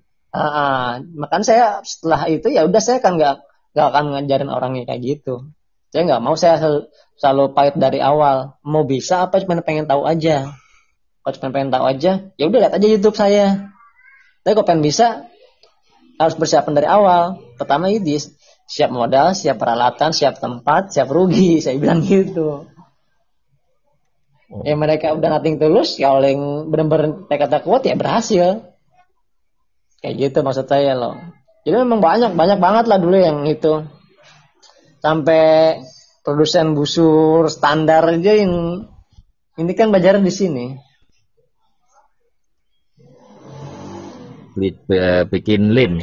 Makanya saya setelah itu ya udah, saya kan nggak akan ngajarin orangnya kayak gitu. Saya nggak mau, saya selalu pahit dari awal. Mau bisa apa cuma pengen tahu aja. Kalau cuma pengen tahu aja, ya udah lihat aja YouTube saya. Tapi kalau pengen bisa, harus persiapan dari awal. Pertama ini siap modal, siap peralatan, siap tempat, siap rugi. Saya bilang gitu. Ya mereka udah nothing tulus, kalau yang benar-benar tekadnya kuat ya berhasil. Kayak gitu maksud saya loh. Jadi memang banyak banget lah dulu yang itu. Sampai produsen busur standar aja yang ini kan belajar di sini. Bikin lin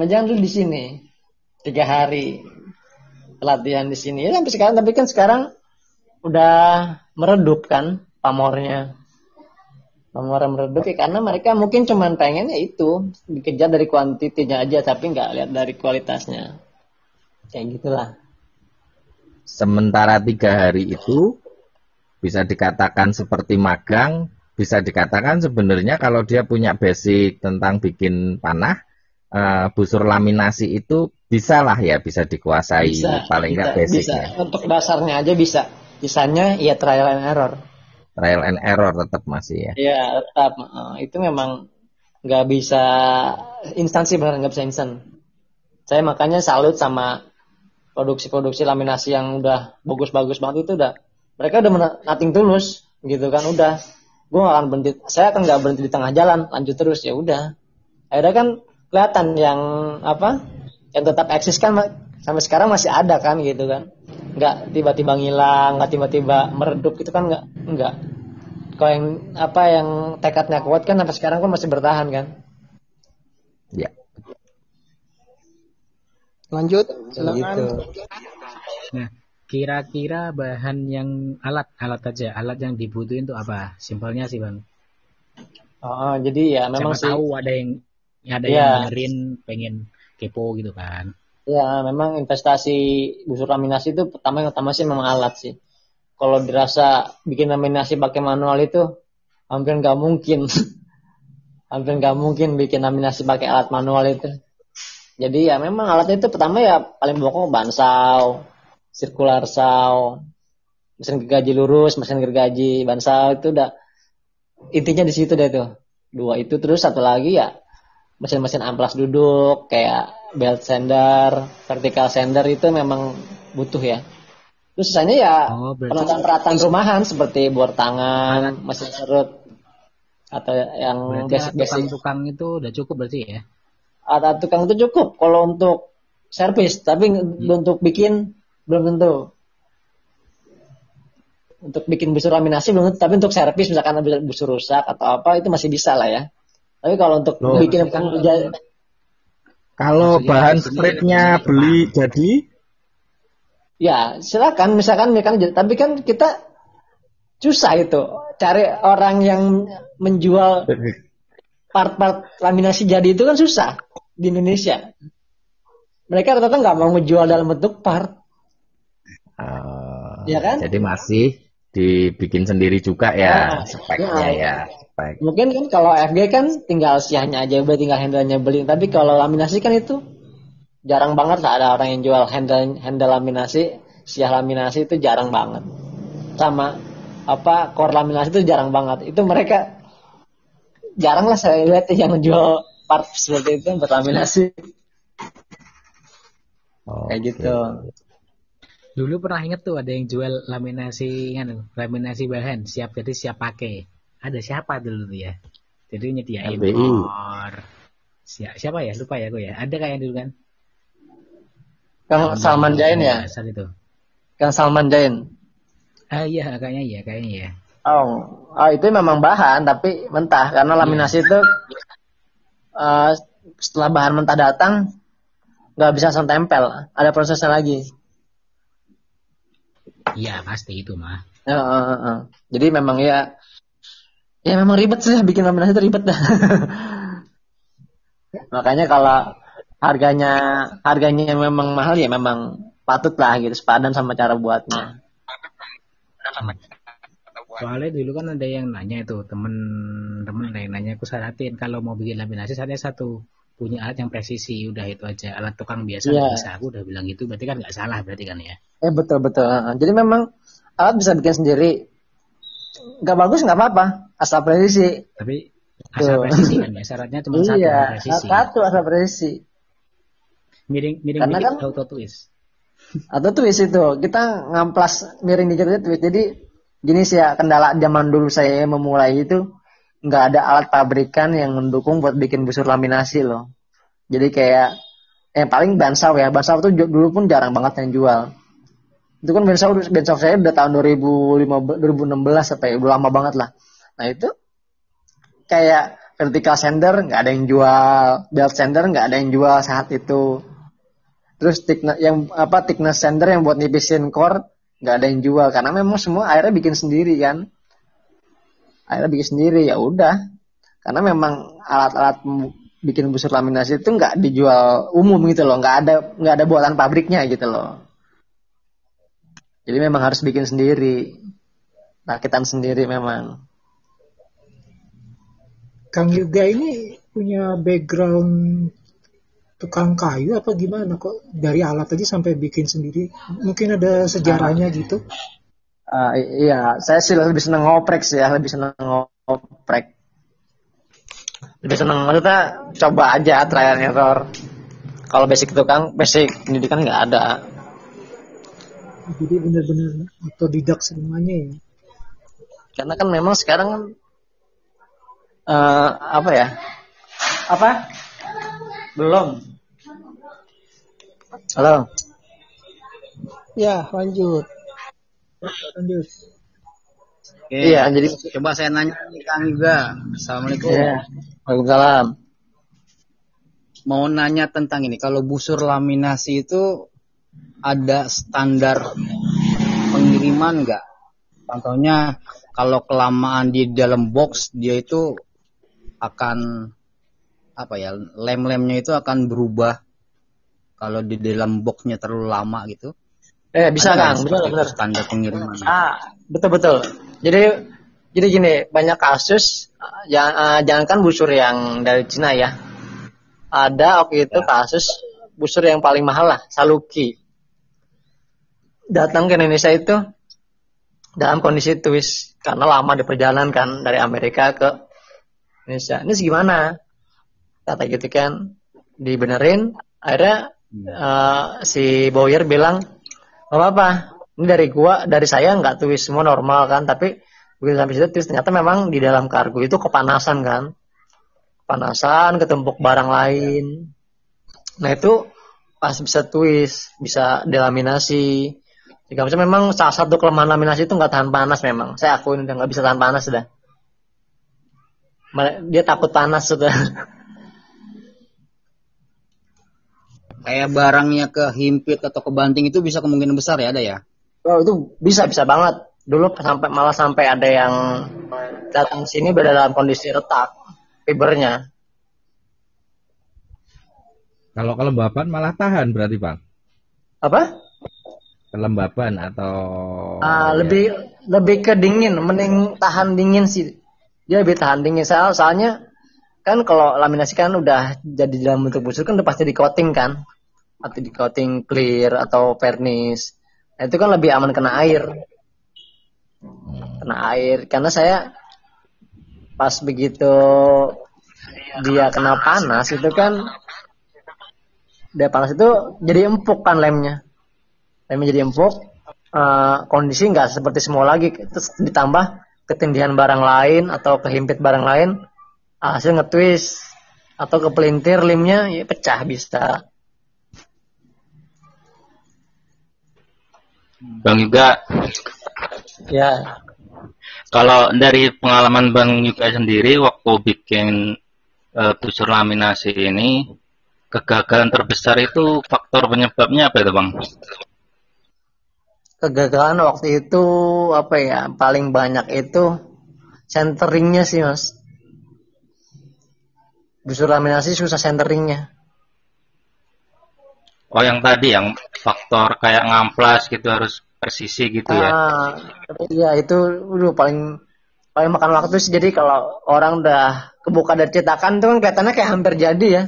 aja dulu di sini 3 hari latihan di sini ya sampai sekarang. Tapi kan sekarang udah meredup kan pamornya meredup ya, karena mereka mungkin cuman pengennya itu dikejar dari kuantitinya aja tapi nggak lihat dari kualitasnya, kayak gitulah. Sementara 3 hari itu bisa dikatakan seperti magang. Bisa dikatakan sebenarnya kalau dia punya basic tentang bikin panah, busur laminasi itu bisa lah ya, bisa dikuasai, paling nggak basicnya. Bisa. Untuk dasarnya aja bisa. Sisanya ya trial and error. Trial and error tetap masih ya. Iya tetap. Itu memang nggak bisa instan sih, benar nggak bisa instan. Saya makanya salut sama produksi laminasi yang udah bagus banget itu, udah mereka udah nothing tulus gitu kan, udah. Saya akan nggak berhenti di tengah jalan, lanjut terus ya udah. Akhirnya kan kelihatan yang tetap eksis kan sampai sekarang masih ada kan gitu kan. Nggak tiba-tiba ngilang, nggak tiba-tiba meredup gitu kan, nggak. Kalau yang tekadnya kuat kan sampai sekarang kan masih bertahan kan. Ya. Lanjut, Gitu. silakan. Nah, kira-kira bahan yang alat yang dibutuhin itu apa? Simpelnya sih bang. Oh, jadi ya memang Siapa sih. tahu ada yang Ya, dengerin pengen kepo gitu kan. ya memang investasi busur laminasi itu yang utama sih memang alat sih. Kalau dirasa bikin laminasi pakai manual itu hampir nggak mungkin. Hampir nggak mungkin bikin laminasi pakai alat manual itu. Jadi ya memang alatnya itu pertama ya paling pokok bansau, circular saw, mesin gergaji lurus, mesin gergaji bansau itu udah intinya di situ deh tuh. Dua itu, terus satu lagi ya mesin-mesin amplas duduk kayak belt sander, vertical sander itu memang butuh ya. Terus sisanya ya peralatan-peralatan rumahan seperti bor tangan, mesin serut atau yang Berarti basic-basic. tukang itu udah cukup berarti ya? Alat tukang itu cukup kalau untuk servis, tapi untuk bikin belum tentu. Untuk bikin busur laminasi belum tentu, tapi untuk servis misalkan ada busur rusak atau apa itu masih bisa lah ya. Tapi kalau untuk bikin kalau bahan spreadnya beli jadi, ya silakan misalkan tapi kan kita susah itu cari orang yang menjual part-part laminasi jadi itu kan susah di Indonesia. Mereka rata-rata nggak mau menjual dalam bentuk part. Ya kan? Jadi masih dibikin sendiri juga ya speknya ya. Spek. Mungkin kan kalau FG kan tinggal siahnya aja, tinggal handle-nya beli. Tapi kalau laminasi kan itu jarang banget lah ada orang yang jual handle laminasi, siah laminasi itu jarang banget. Sama core laminasi itu jarang banget. Itu mereka jarang lah saya lihat yang jual part seperti itu buat laminasi. Kayak gitu. Dulu pernah inget tuh ada yang jual laminasi bahan siap pakai. Ada siapa dulu tuh ya? Jadi nyediain bor. Siapa ya? Lupa ya gue ya. Ada kayak dulu kan? Kang Salman Jain ya? Itu. Kang Salman Jain. Iya, kayaknya ya. Oh, itu memang bahan tapi mentah karena laminasi itu setelah bahan mentah datang nggak bisa langsung tempel, ada prosesnya lagi. Iya pasti itu mah. Jadi memang ya memang ribet sih bikin laminasi itu ribet dah. Makanya kalau harganya memang mahal ya memang patut lah gitu sepadan sama cara buatnya. Soalnya dulu kan ada yang nanya itu temen ada yang nanya, aku syaratin kalau mau bikin laminasi syaratnya satu, punya alat yang presisi, udah itu aja. Alat tukang biasa bisa, aku udah bilang gitu, berarti kan nggak salah berarti kan ya. Betul. Jadi memang alat bisa bikin sendiri, nggak bagus nggak apa-apa, asal presisi. Tapi asal presisi kan ya, syaratnya cuma satu presisi. Satu asal presisi. Miring karena dikit kan auto twist. Atau twist itu kita ngamplas miring dikit aja twist. Jadi gini sih ya, kendala zaman dulu saya memulai itu nggak ada alat pabrikan yang mendukung buat bikin busur laminasi loh. Jadi kayak paling bansau tuh dulu pun jarang banget yang jual. Itu kan bansau saya udah tahun 2016 apa ya, udah lama banget lah. Nah itu kayak vertical sander nggak ada yang jual, belt sander nggak ada yang jual saat itu. Terus thickness sander yang buat nipisin core nggak ada yang jual karena memang semua akhirnya bikin sendiri kan. Akhirnya bikin sendiri ya udah. Karena memang alat-alat bikin busur laminasi itu nggak dijual umum gitu loh, nggak ada buatan pabriknya gitu loh. Jadi memang harus bikin sendiri, rakitan sendiri memang. Kang Yuga ini punya background tukang kayu apa gimana kok dari alat aja sampai bikin sendiri? Mungkin ada sejarahnya gitu? Iya, saya sih lebih seneng ngoprek sih ya, lebih seneng ngoprek. Lebih seneng maksudnya coba aja trial and error. Kalau basic pendidikan nggak ada. Jadi benar-benar otodidak semuanya ya. Karena kan memang sekarang kan belum. Halo. Ya, lanjut. Iya, jadi coba saya nanya nih Kang juga. Assalamualaikum. Iya. Waalaikumsalam. mau nanya tentang ini. Kalau busur laminasi itu ada standar pengiriman nggak? Contohnya kalau kelamaan di dalam box dia itu akan lem-lemnya itu akan berubah kalau di dalam boxnya terlalu lama gitu. Bisa Ada Kang, betul. standar pengiriman. Betul. Jadi gini, banyak kasus jangankan busur yang dari Cina ya. Ada waktu itu kasus busur yang paling mahal lah, Saluki. Datang ke Indonesia itu dalam kondisi twist karena lama di perjalanan kan dari Amerika ke Indonesia. Ini gimana? Kata gitu kan, dibenerin. Akhirnya si Boyer bilang, nggak apa-apa, ini dari saya nggak twist, semua normal kan. Tapi begitu sampai situ twist, ternyata memang di dalam kargo itu kepanasan kan, ketumpuk barang lain. Nah itu pas bisa twist, bisa delaminasi. Jika misalnya memang salah satu kelemahan laminasi itu nggak tahan panas memang. Saya akuin udah nggak bisa tahan panas sudah. Dia takut panas sudah. Kayak barangnya kehimpit atau kebanting itu bisa kemungkinan besar ya, ada ya? Oh itu bisa banget. Dulu sampai ada yang datang sini dalam kondisi retak fibernya. Kalau kelembapan malah tahan berarti Bang? Apa? Kelembapan atau lebih ke dingin, mending tahan dingin sih. Dia lebih tahan dingin. Soalnya kan kalau laminasi kan udah jadi dalam bentuk busur kan udah pasti di coating kan, atau di coating clear atau vernis. Nah, itu kan lebih aman kena air. Karena saya pas begitu dia kena panas itu kan, dia panas itu jadi empuk kan lemnya jadi empuk. Kondisi nggak seperti semua lagi. Terus ditambah ketindihan barang lain atau kehimpit barang lain, hasil nge-twist atau kepelintir limnya ya pecah bisa. Bang Yuga, Ya, kalau dari pengalaman Bang Yuga sendiri waktu bikin busur laminasi ini, kegagalan terbesar itu faktor penyebabnya apa itu Bang? kegagalan waktu itu paling banyak itu centeringnya sih Mas. Busur laminasi susah centeringnya. Oh yang tadi yang faktor kayak ngamplas gitu harus presisi gitu ya? Iya itu paling makan waktu sih. Jadi kalau orang udah kebuka dari cetakan tuh kan kelihatannya kayak hampir jadi ya.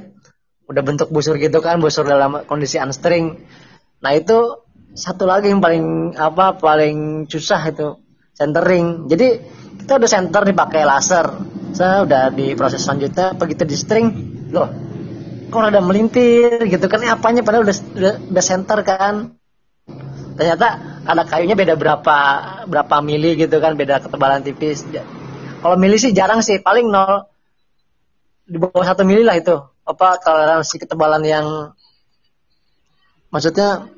Udah bentuk busur gitu kan, busur dalam kondisi unstring. Nah itu satu lagi yang paling susah itu centering. Jadi kita udah center dipakai laser. Saya udah di proses selanjutnya begitu di string, loh kok ada melintir gitu kan, apanya padahal udah center kan. Ternyata ada kayunya beda berapa mili gitu kan, beda ketebalan tipis. Kalau mili sih jarang sih, paling 0 di bawah 1 mili lah itu. Toleransi ketebalan yang maksudnya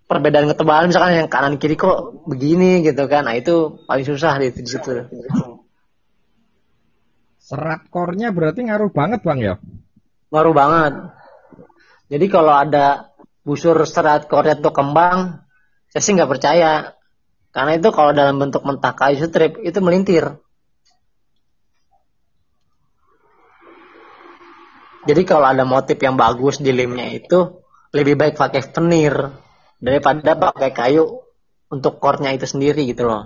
perbedaan ketebalan misalkan yang kanan kiri kok begini gitu kan. Nah itu paling susah di situ. Serat core-nya berarti ngaruh banget Bang ya? Ngaruh banget. Jadi kalau ada busur serat core-nya tuh kembang, saya sih nggak percaya. Karena itu kalau dalam bentuk mentah kayu strip itu melintir. Jadi kalau ada motif yang bagus di limnya itu lebih baik pakai veneer daripada pakai kayu untuk core-nya itu sendiri gitu loh.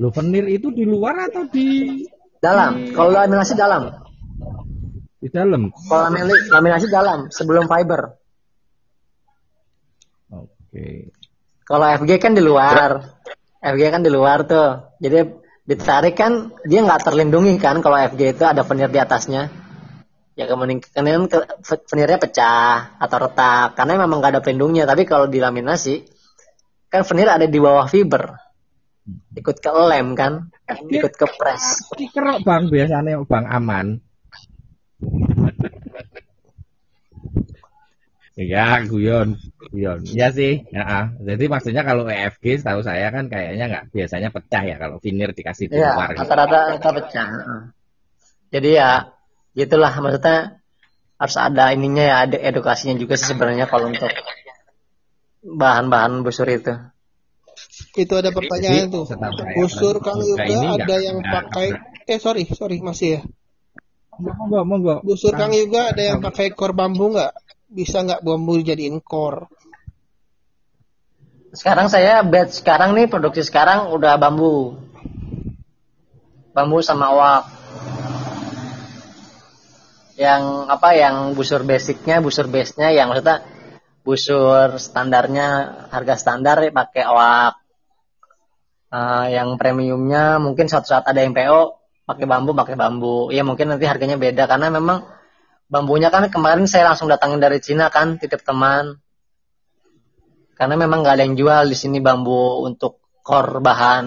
Lo veneer itu di luar atau di dalam? Kalau laminasi dalam. Di dalam. Kalau laminasi dalam sebelum fiber. Oke. Kalau FG kan di luar. FG kan di luar tuh. Jadi ditarik kan dia nggak terlindungi kan kalau FG itu ada veneer di atasnya. Ya kemungkinan veneernya pecah atau retak karena memang nggak ada pelindungnya. Tapi kalau di laminasi kan veneer ada di bawah fiber. Ikut ke lem kan, ikut ke press. Kerok Bang biasanya Bang aman. Ya guyon. Ya sih. Jadi maksudnya kalau EFG setahu saya kan kayaknya nggak biasanya pecah ya kalau veneer dikasih di luar. Rata-rata pecah. Jadi ya gitulah maksudnya harus ada ininya ya, ada edukasinya juga sih sebenarnya kalau untuk bahan-bahan busur itu. Itu ada pertanyaan tuh. Busur Kang Yuga ini ada yang pakai sorry masih ya. Monggo. Busur Kang Yuga ada yang pakai kor bambu nggak? Bisa nggak bambu dijadiin kor? Sekarang sekarang nih produksi sekarang udah bambu sama owak. Yang busur base-nya yang maksudnya busur standarnya harga standar pakai owak. Yang premiumnya mungkin suatu saat ada yang PO pakai bambu. Ya mungkin nanti harganya beda karena memang bambunya kan kemarin saya langsung datangin dari Cina kan, titip teman. Karena memang nggak ada yang jual di sini bambu untuk core bahan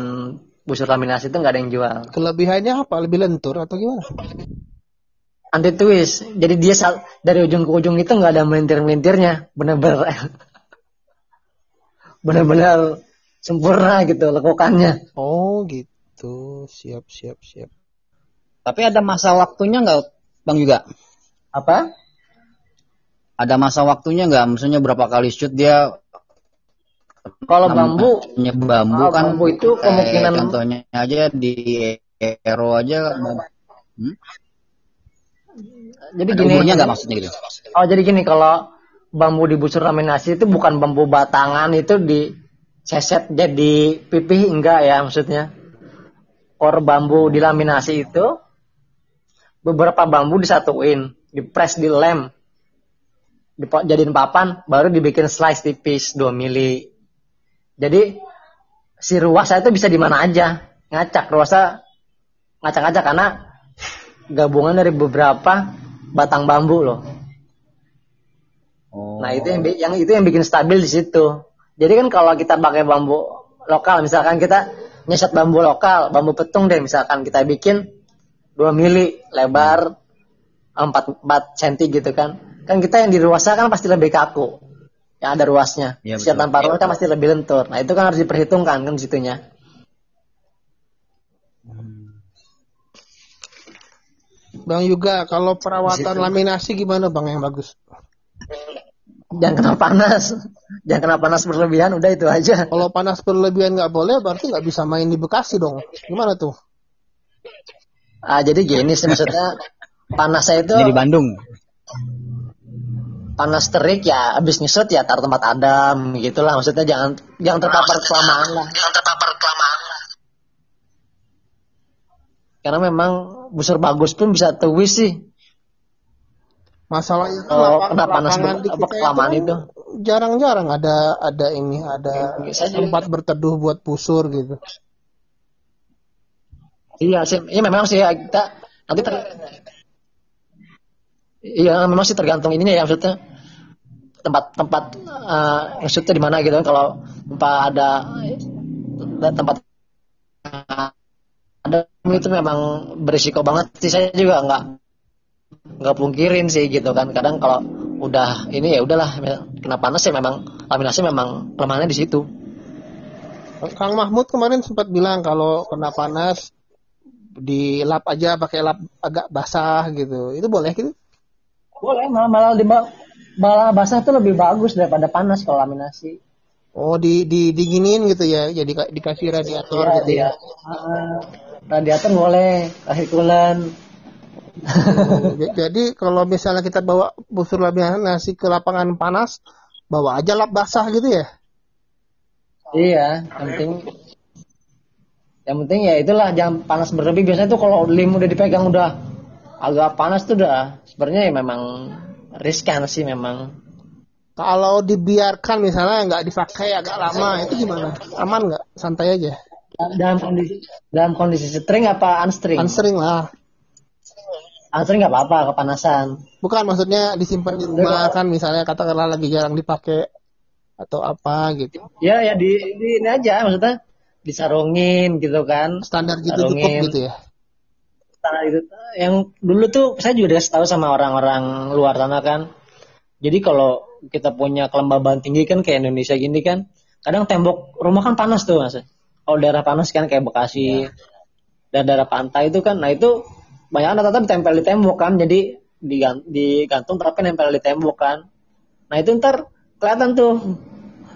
busur laminasi itu nggak ada yang jual. Kelebihannya apa? Lebih lentur atau gimana? Anti twist. Jadi dia dari ujung ke ujung itu nggak ada melintir-melintirnya. Bener-bener sempurna gitu lekukannya. Oh gitu. Siap. Tapi ada masa waktunya nggak, Bang Yuga? Apa? Ada masa waktunya nggak? Maksudnya berapa kali shoot dia? Kalau bambu kan bambu itu kemungkinan contohnya aja di Aero aja. Jadi ada gini. umurnya nggak maksudnya gitu? Oh jadi gini, kalau bambu di busur laminasi itu bukan bambu batangan itu diceset jadi pipih, enggak ya maksudnya. Core bambu di laminasi itu beberapa bambu disatuin, dipres, dilem, dijadiin papan, baru dibikin slice tipis 2 mili. Jadi si ruasnya itu bisa di mana aja, ngacak karena gabungan dari beberapa batang bambu loh. Oh. Nah itu yang bikin stabil di situ. Jadi kan kalau kita pakai bambu lokal, misalkan kita nyeset bambu lokal, bambu petung deh, misalkan kita bikin 2 mili lebar 4 cm gitu kan kita yang di ruasnya kan pasti lebih kaku, yang ada ruasnya. Ya, Siap tanpa ruas kan pasti lebih lentur. Nah itu kan harus diperhitungkan kan situnya. Bang Yuga, kalau perawatan laminasi gimana Bang yang bagus? Jangan kena panas berlebihan, udah itu aja. Kalau panas berlebihan nggak boleh, berarti nggak bisa main di Bekasi dong. Gimana tuh? Jadi gini sih maksudnya, panasnya itu di Bandung. Panas terik ya, abis nyusut ya taruh tempat adem gitulah. Maksudnya jangan terpapar kelamaan lah. Karena memang busur bagus pun bisa tuwis sih. Masalahnya kena panas kelamaan itu jarang-jarang ada tempat berteduh buat busur gitu. Iya sih, iya memang sih kita nanti memang sih tergantung ininya ya, maksudnya tempat shootnya di mana gitu kan. Kalau ada tempat ada itu memang berisiko banget sih. Saya juga nggak pungkirin sih gitu kan. Kadang kalau udah ini ya udahlah, kena panas ya memang laminasi memang kelemahannya di situ. Kang Mahmud kemarin sempat bilang kalau kena panas dilap aja pakai lap agak basah gitu. Itu boleh gitu? Boleh, malah basah itu lebih bagus daripada panas kalau laminasi. Oh, diginin gitu ya. Jadi dikasih radiator gitu ya. Radiator boleh, kasih coolant. Jadi kalau misalnya kita bawa busur laminasi ke lapangan panas, bawa aja lap basah gitu ya? Iya, yang penting ya itulah, jangan panas berlebih. Biasanya tuh kalau lem udah dipegang udah agak panas tuh udah sebenarnya ya memang riskan sih memang. Kalau dibiarkan misalnya nggak dipakai agak lama, itu gimana? Aman nggak? Santai aja? Dalam kondisi string apa unstring? Unstring lah. Unstring nggak apa-apa, kepanasan. Bukan, maksudnya disimpan di rumah kan, misalnya katakanlah lagi jarang dipakai atau apa gitu. Ya di ini aja, maksudnya disarungin gitu kan. Standar gitu cukup gitu ya. Standar itu. Yang dulu tuh saya juga dikasih tahu sama orang-orang luar sana kan. Jadi kalau kita punya kelembaban tinggi kan kayak Indonesia gini kan, kadang tembok rumah kan panas tuh Mas. Kalau daerah panas kan kayak Bekasi dan daerah pantai itu kan, nah itu banyak rata-rata ditempel di tembok kan, jadi digantung tapi nempel di tembok kan. Nah itu ntar kelihatan tuh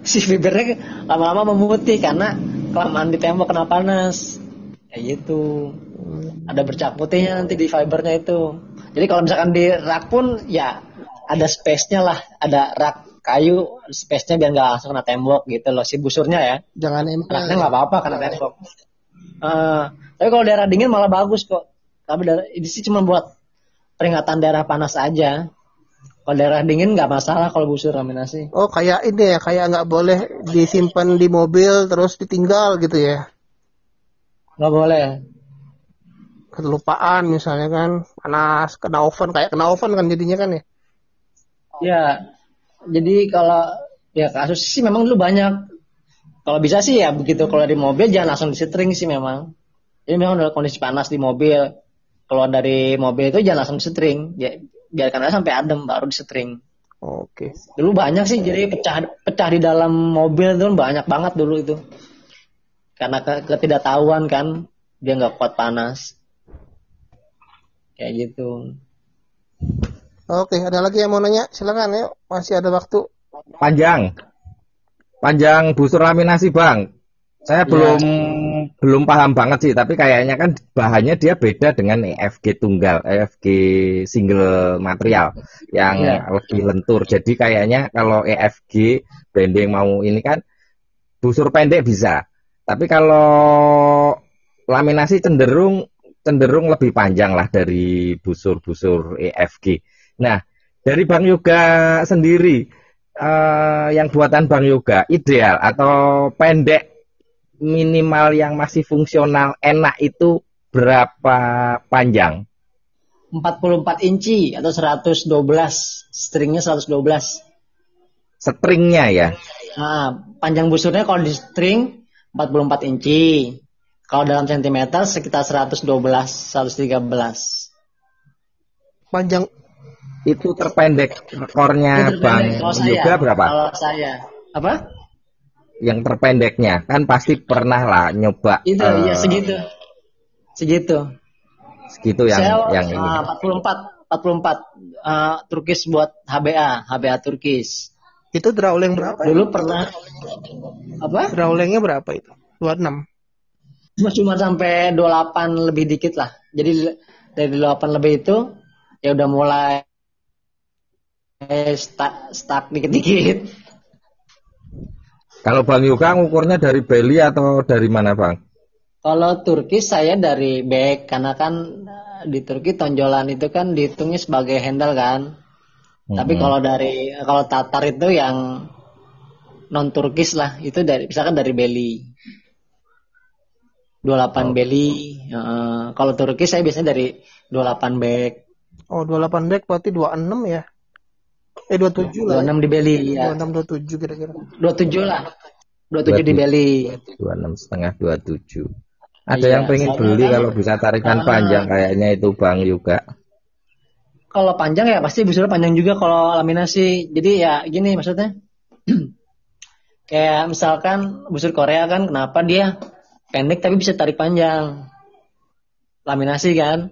si fibernya lama-lama memutih karena kelamaan di tembok kena panas. Kayak gitu. Ada bercak putihnya nanti di fibernya itu. Jadi kalau misalkan di rak pun ya ada space-nya lah, ada rak kayu space-nya biar nggak langsung kena tembok gitu loh si busurnya ya. Jangan nempel. Raknya nggak apa-apa kena tembok. Tapi kalau daerah dingin malah bagus kok. Tapi ini sih cuma buat peringatan daerah panas aja. Kalau daerah dingin nggak masalah kalau busur laminasi. Oh kayak ini ya, kayak nggak boleh disimpan di mobil terus ditinggal gitu ya? Nggak boleh. Kelupaan misalnya kan, panas, kena oven kan jadinya kan ya? Ya, jadi kalau ya kasus sih memang dulu banyak. Kalau bisa sih ya begitu kalau di mobil jangan langsung disetring sih memang. Jadi memang dalam kondisi panas di mobil, keluar dari mobil itu jangan langsung disetring. Ya, biarkan aja sampai adem baru disetring. Oke. Dulu banyak sih jadi pecah di dalam mobil itu banyak banget dulu itu. Karena ketidaktahuan kan dia nggak kuat panas. Kayak gitu. Oke, ada lagi yang mau nanya? Silakan yuk, masih ada waktu. Panjang busur laminasi Bang. Saya belum paham banget sih, tapi kayaknya kan bahannya dia beda dengan EFG tunggal, EFG single material yang lebih lentur. Jadi kayaknya kalau EFG bending mau ini kan busur pendek bisa. Tapi kalau laminasi cenderung lebih panjang lah dari busur-busur EFG. Nah, dari Bang Yoga sendiri, yang buatan Bang Yoga ideal atau pendek minimal yang masih fungsional enak itu berapa panjang? 44 inci atau 112, stringnya 112. Stringnya ya? Nah, panjang busurnya kalau di string 44 inci. Kalau dalam sentimeter sekitar 112, 113. Panjang itu terpendek rekornya Bang Yoga berapa? Kalau saya apa? Yang terpendeknya kan pasti pernah lah nyoba. Itu iya segitu. Segitu yang ini. 44 Turkish buat HBA Turkish. Itu drawling berapa? Dulu pernah apa? Drawlingnya berapa itu? 26. Cuma sampai 28 lebih dikit lah. Jadi dari 28 lebih itu ya udah mulai stuck dikit-dikit. Kalau Bang Yoga ngukurnya dari belly atau dari mana Bang? Kalau Turkish saya dari back karena kan di Turki tonjolan itu kan dihitungnya sebagai handle kan. Tapi kalau Tatar itu yang non Turkish lah itu misalkan dari belly. 28 belly. Kalau Turkish saya biasanya dari 28 back. Oh, 28 back berarti 26 ya? 27 lah. 26 di belly ya. 26 27 kira-kira. 27 lah. 27 di belly. 26 setengah 27. Ada yang pengen beli kan, kalau bisa tarikan panjang kayaknya itu Bang Yoga. Kalau panjang ya pasti busurnya panjang juga kalau laminasi. Jadi ya gini maksudnya. Kayak misalkan busur Korea kan kenapa dia pendek tapi bisa tarik panjang. Laminasi kan?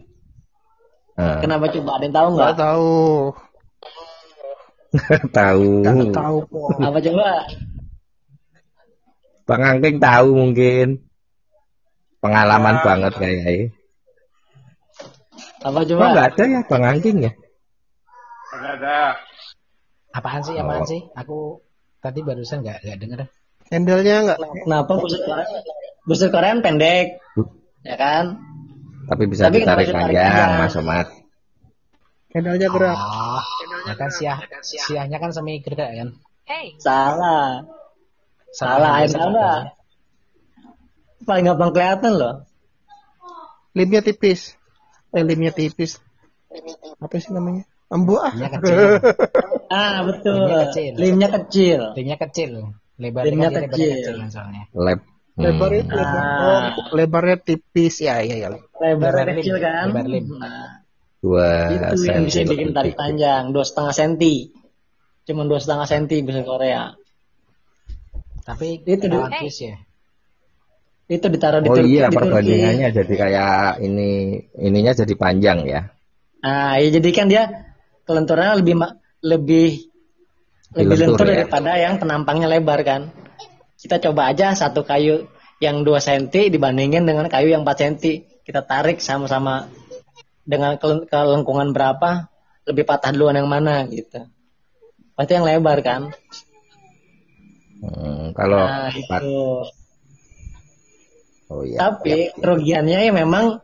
Kenapa coba? Ada yang tahu nggak? Tahu. Apa coba? Bang Angking tahu mungkin. Pengalaman banget kayaknya. Apa coba? Oh, nggak ada ya Bang Angking ya? Nggak ada. Apaan sih? Aku tadi barusan nggak denger. Handle-nya nggak? Kenapa busur Korea pendek, ya kan? Tapi bisa ditarik panjang, Mas Somad. Handle-nya gerak. Kan siahnya kan semi gerak kan? Salah. Paling gampang kelihatan loh. Limnya tipis. Apa sih namanya? Embu Limnya kecil. Betul. Limnya kecil. Lebarnya kecil soalnya. Lebarnya tipis ya. Lebarnya kecil kan? Lebar lim. Itu yang bisa bikin tarik panjang 2,5 cm. Cuma 2,5 cm bisa Korea. Tapi itu ya. Itu ditaruh di Turki. Turki. Oh iya, perbandingannya jadi kayak ininya jadi panjang ya. Nah, ya jadi kan dia kelenturannya lebih Lentur lentur ya. daripada yang penampangnya lebar kan. Kita coba aja satu kayu yang 2 cm dibandingin dengan kayu yang 4 cm. Kita tarik sama-sama dengan kelengkungan berapa, lebih patah duluan yang mana gitu. Pasti yang lebar kan. Kalau Nah, itu. oh iya. Tapi kerugiannya ya memang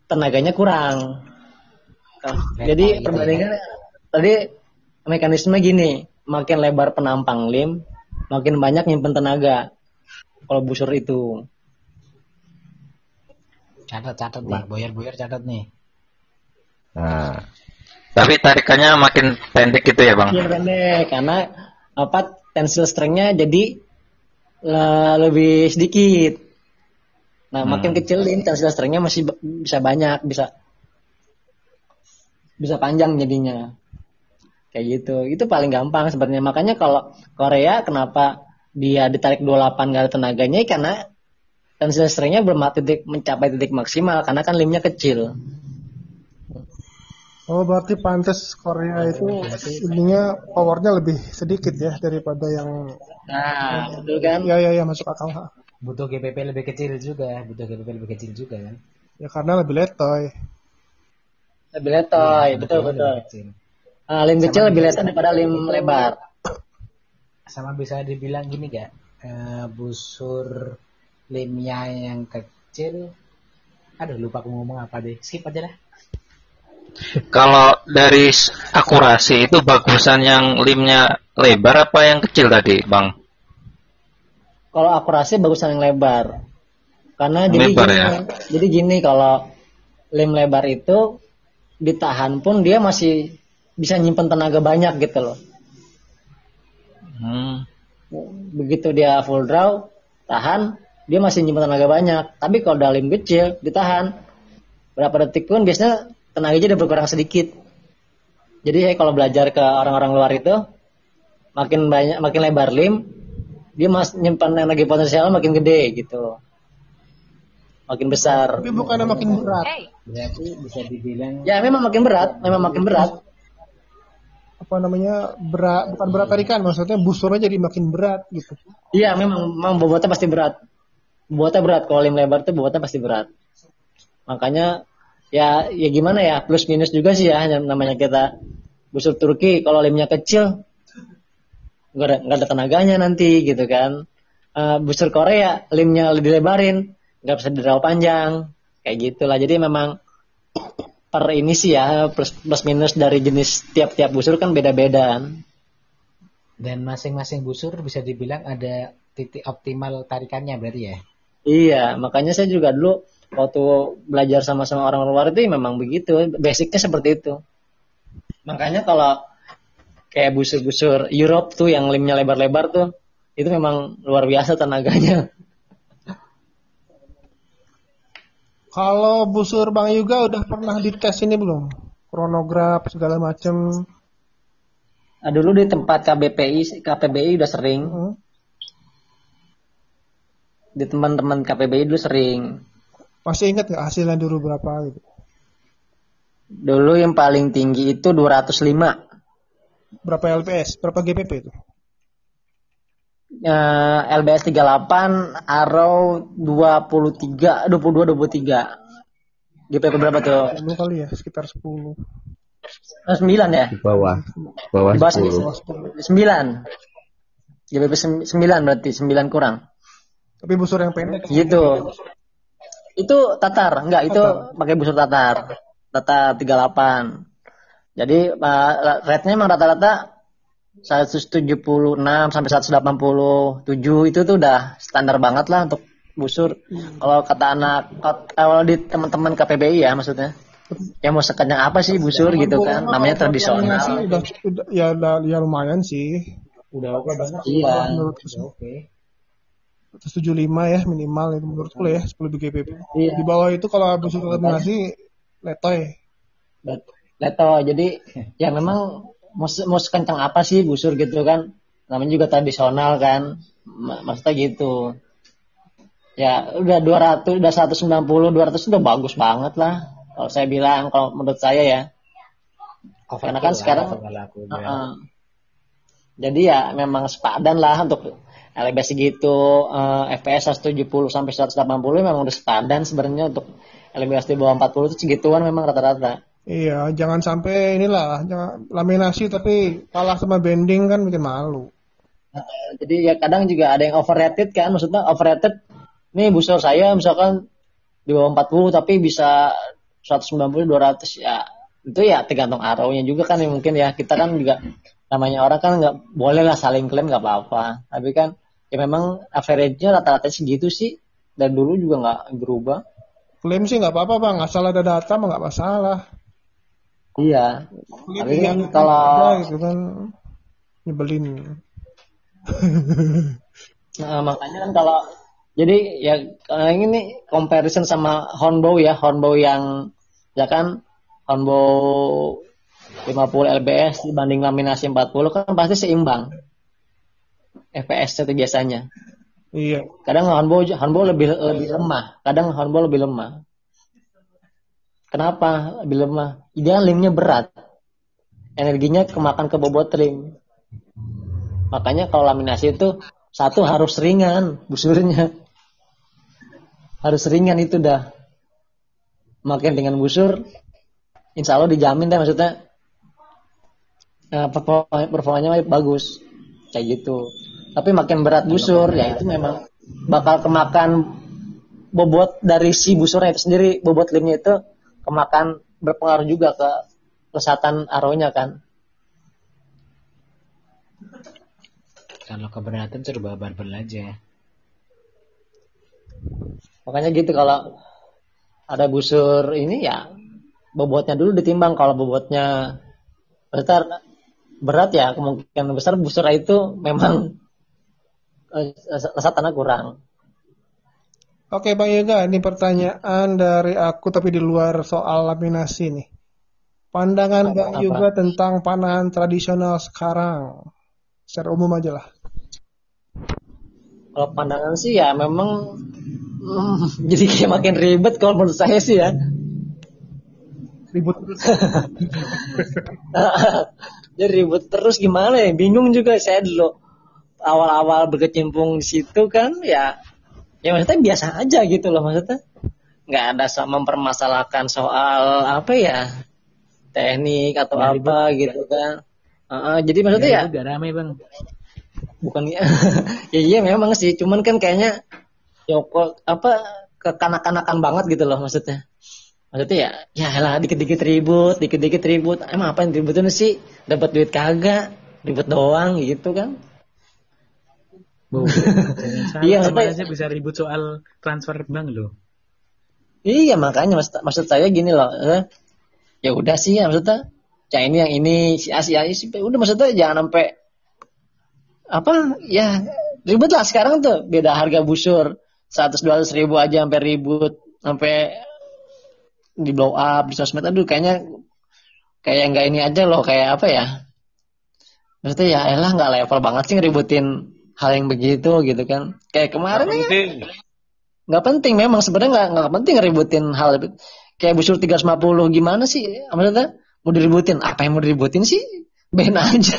tenaganya kurang. Jadi perbandingan tadi mekanisme gini, makin lebar penampang lim, makin banyak nyimpen tenaga. Kalau busur itu. Catat nih, boyer catat nih. Nah, Tapi tarikannya makin pendek gitu ya, Bang? Iya pendek, karena tensile strength-nya jadi lebih sedikit. Nah, makin kecil ini tensile strength-nya masih bisa banyak, bisa panjang jadinya. Kayak gitu. Itu paling gampang sebenarnya. Makanya kalau Korea kenapa dia ditarik 28 nggak ada tenaganya, karena tensile strength-nya belum mencapai titik maksimal karena kan limnya kecil. Oh, berarti pantas Korea itu ininya powernya lebih sedikit ya daripada yang. Nah, betul kan? Ya masuk akal. Butuh GPP lebih kecil juga kan. Ya karena lebih letoy. Lebih letoy, betul. Lim kecil lebih letoy daripada lim lebar. Sama bisa dibilang gini gak? Busur limnya yang kecil, aduh lupa aku ngomong apa deh, skip aja lah. Kalau dari akurasi itu bagusan yang limnya lebar apa yang kecil tadi, Bang? Kalau akurasi bagusan yang lebar. Karena Lebar, jadi gini kalau lim lebar itu ditahan pun dia masih bisa nyimpen tenaga banyak gitu loh. Begitu dia full draw, tahan, dia masih nyimpen tenaga banyak. Tapi kalau udah lim kecil, ditahan berapa detik pun biasanya tenaganya udah berkurang sedikit. Jadi kalau belajar ke orang-orang luar itu makin lebar lim, dia nyimpan energi potensial makin gede gitu. Makin besar. Tapi bukannya makin berat. Berarti bisa dibilang Ya memang makin berat. Apa namanya bukan berat tarikan, maksudnya busurnya jadi makin berat gitu. Iya memang bobotnya pasti berat. Kalau lim lebar tuh bobotnya pasti berat. Makanya ya gimana ya, plus minus juga sih ya, namanya kita busur Turki kalau limnya kecil nggak ada tenaganya nanti gitu kan. Busur Korea limnya lebih lebarin, nggak bisa diraw panjang kayak gitulah. Jadi memang per ini sih ya, plus minus dari jenis tiap busur kan beda-beda. Dan masing-masing busur bisa dibilang ada titik optimal tarikannya berarti ya. Iya, makanya saya juga dulu waktu belajar sama-sama orang luar itu memang begitu, basicnya seperti itu. Makanya kalau kayak busur-busur Europe tuh yang limnya lebar-lebar tuh, itu memang luar biasa tenaganya. Kalau busur Bang Yuga udah pernah dites ini belum? Kronograf segala macem. Dulu di tempat KPBI udah sering. Di teman-teman KPBI dulu sering. Masih ingat nggak hasilnya dulu berapa gitu? Dulu yang paling tinggi itu 205. Berapa LPS? Berapa GPP itu? LBS 38, Arrow 22, 23. GPP berapa tuh? 10 kali ya, sekitar 10. 9 ya? di bawah Di bawah 10. 9. GPP 9 berarti 9 kurang. Tapi busur yang pendek. Gitu. Itu tatar, enggak itu pakai busur tatar 38. Jadi rate-nya memang rata-rata 176 sampai 187 itu tuh udah standar banget lah untuk busur. Kalau kata kalau di teman-teman KPBI ya maksudnya, ya mau sekencang apa sih busur gitu kan, namanya tradisional. Ya lumayan sih. Udah oke banget. Iya. Menurutku Oke. 175 ya minimal itu menurutku ya 10 GPP. Iya. Di bawah itu kalau busur eliminasi letoy. Leto. Jadi ya memang mau sekencang apa sih busur gitu kan, namanya juga tradisional kan, maksudnya gitu. Ya udah 200, udah 190, 200 udah bagus banget lah. Kalau saya bilang, kalau menurut saya ya, karena kan sekarang, jadi ya memang sepadan lah untuk LBS segitu, FPS 170 sampai 180 memang udah sepadan sebenarnya untuk LBS di bawah 40 itu segituan memang rata-rata. Iya, jangan sampai inilah, jangan laminasi tapi kalah sama bending kan bikin malu. Jadi ya kadang juga ada yang overrated kan, maksudnya overrated. Nih busur saya misalkan di bawah 40 tapi bisa 190 200 ya. Itu ya tergantung arrownya juga kan ya, mungkin ya kita kan juga namanya orang kan nggak boleh lah saling klaim nggak apa-apa. Tapi kan ya memang average-nya rata-rata segitu sih dan dulu juga nggak berubah. Klaim sih nggak apa-apa bang, asal ada data mah nggak masalah. Iya. Klaim Tapi kan ada kalau gitu kan nyebelin. makanya kan kalau jadi ya ini comparison sama Hornbow ya, Hornbow yang ya kan Hornbow 50 lbs dibanding laminasi 40 kan pasti seimbang FPS itu biasanya. Iya. Kadang Hornbow lebih lemah, kadang Hornbow lebih lemah. Kenapa lebih lemah? Dia limnya berat, energinya kemakan ke bobot lim. Makanya kalau laminasi itu satu harus ringan busurnya, harus ringan itu dah. Makin dengan busur, insya Allah dijamin deh maksudnya performanya bagus kayak gitu. Tapi makin berat busur ya itu memang bakal kemakan bobot dari si busurnya itu sendiri, bobot limnya itu kemakan berpengaruh juga ke lesatan arrownya kan. Kalau keberatan coba barbel aja. Makanya gitu kalau ada busur ini ya bobotnya dulu ditimbang. Kalau bobotnya besar berat ya kemungkinan besar busur itu memang lesatannya kurang. Oke Bang Yoga, ini pertanyaan dari aku tapi di luar soal laminasi nih. Pandangan Bang Yoga tentang panahan tradisional sekarang, secara umum aja lah. Kalau pandangan sih ya memang jadi kayak makin ribet kalau menurut saya sih ya. Ribut terus. Jadi ribut terus gimana ya? Bingung juga saya dulu awal-awal berkecimpung di situ kan ya maksudnya biasa aja gitu loh, maksudnya nggak ada mempermasalahkan soal apa ya teknik atau ya, apa ribut. Gitu kan. Jadi maksudnya ya udah rame bang. Bukan ya iya memang sih, cuman kan kayaknya ya apa kekanak-kanakan banget gitu loh maksudnya ya lah dikit-dikit ribut emang apa yang ributin sih, dapat duit kagak, ribut doang gitu kan. Iya maksudnya bisa ribut soal transfer bank loh. Iya makanya maksud saya gini loh, ya udah sih ya maksudnya ya ini yang ini si A sih udah, maksudnya jangan sampai apa ya ribet lah sekarang tuh, beda harga busur 100-200 ribu aja sampai ribut, sampai di blow up di sosmed. Aduh kayak nggak ini aja loh, kayak apa ya maksudnya ya elah nggak level banget sih ngeributin hal yang begitu gitu kan. Kayak kemarin nggak penting memang sebenarnya nggak penting ngeributin hal kayak busur 350 gimana sih maksudnya mau diributin, apa yang mau diributin sih, ben aja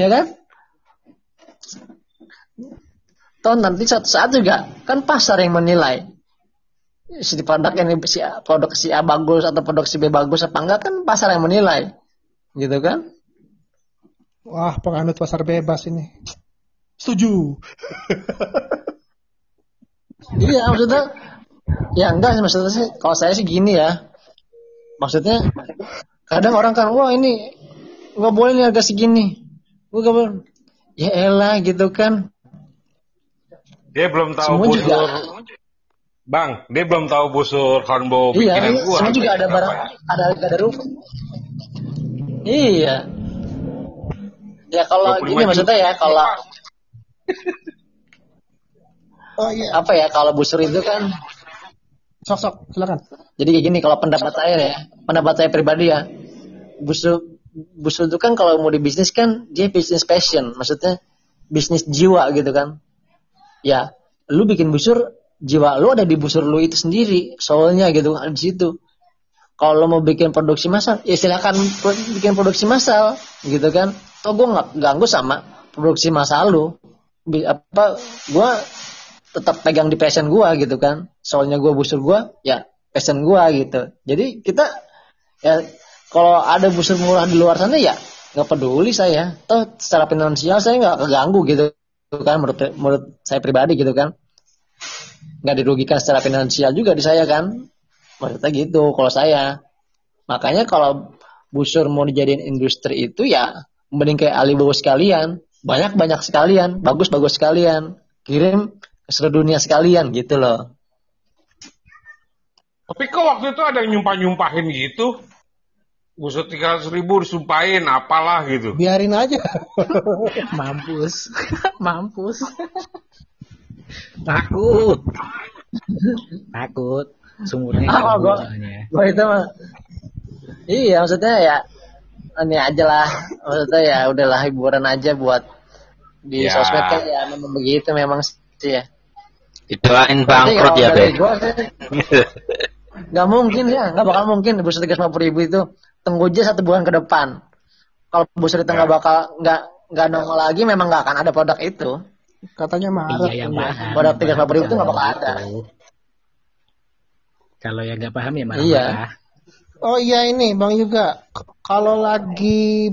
ya kan. Toh nanti suatu saat juga kan pasar yang menilai si produk si A bagus atau produk si B bagus apa enggak, kan pasar yang menilai gitu kan. Wah penganut pasar bebas ini, setuju. Iya maksudnya ya enggak, maksudnya sih kalau saya sih gini ya, maksudnya kadang orang kan wah ini nggak boleh nih harga segini, nggak boleh ya elah gitu kan. Dia belum tahu semua busur juga. Bang, dia belum tahu busur Hornbow bikinan gua. Semua juga ada barang, ada rupa. Iya. Ya kalau gini maksudnya ya kalau oh iya. Apa ya kalau busur itu kan sok silakan. Jadi kayak gini kalau pendapat saya pribadi ya, busur itu kan kalau mau di bisnis kan dia bisnis passion, maksudnya bisnis jiwa gitu kan. Ya, lu bikin busur, jiwa lu ada di busur lu itu sendiri, soalnya gitu kan di situ. Kalau mau bikin produksi massal, ya silakan bikin produksi massal, gitu kan. Toh gue nggak ganggu sama produksi massal lu. Gue tetap pegang di passion gue gitu kan. Soalnya gue busur gue, ya passion gue gitu. Jadi kita ya kalau ada busur murah di luar sana ya nggak peduli saya. Toh secara finansial saya nggak keganggu gitu kan. Menurut saya pribadi gitu kan. Nggak dirugikan secara finansial juga di saya kan. Maksudnya gitu kalau saya. Makanya kalau busur mau dijadiin industri itu ya mending kayak Alibawa sekalian. Banyak-banyak sekalian. Bagus-bagus sekalian. Kirim ke seluruh dunia sekalian gitu loh. Tapi kok waktu itu ada yang nyumpahin gitu? Busur 300.000 disumpahin apalah gitu. Biarin aja. Mampus. Mampus. Takut. Sumurnya Gue itu mah. Iya maksudnya ya ini aja lah. Maksudnya ya udahlah hiburan aja buat di sosmed kan ya memang begitu memang sih ya. Didoain bangkrut ya Be. Gak mungkin ya, gak bakal mungkin busur 350.000 itu tunggu aja 1 bulan ke depan. Kalau busur itu nggak bakal nggak nongol lagi, memang nggak akan ada produk itu. Katanya Maret. Iya, yang paham. Produk 350.000 itu nggak bakal ada. Kalau yang nggak paham ya marah. Iya. Oh iya ini Bang juga. Kalau lagi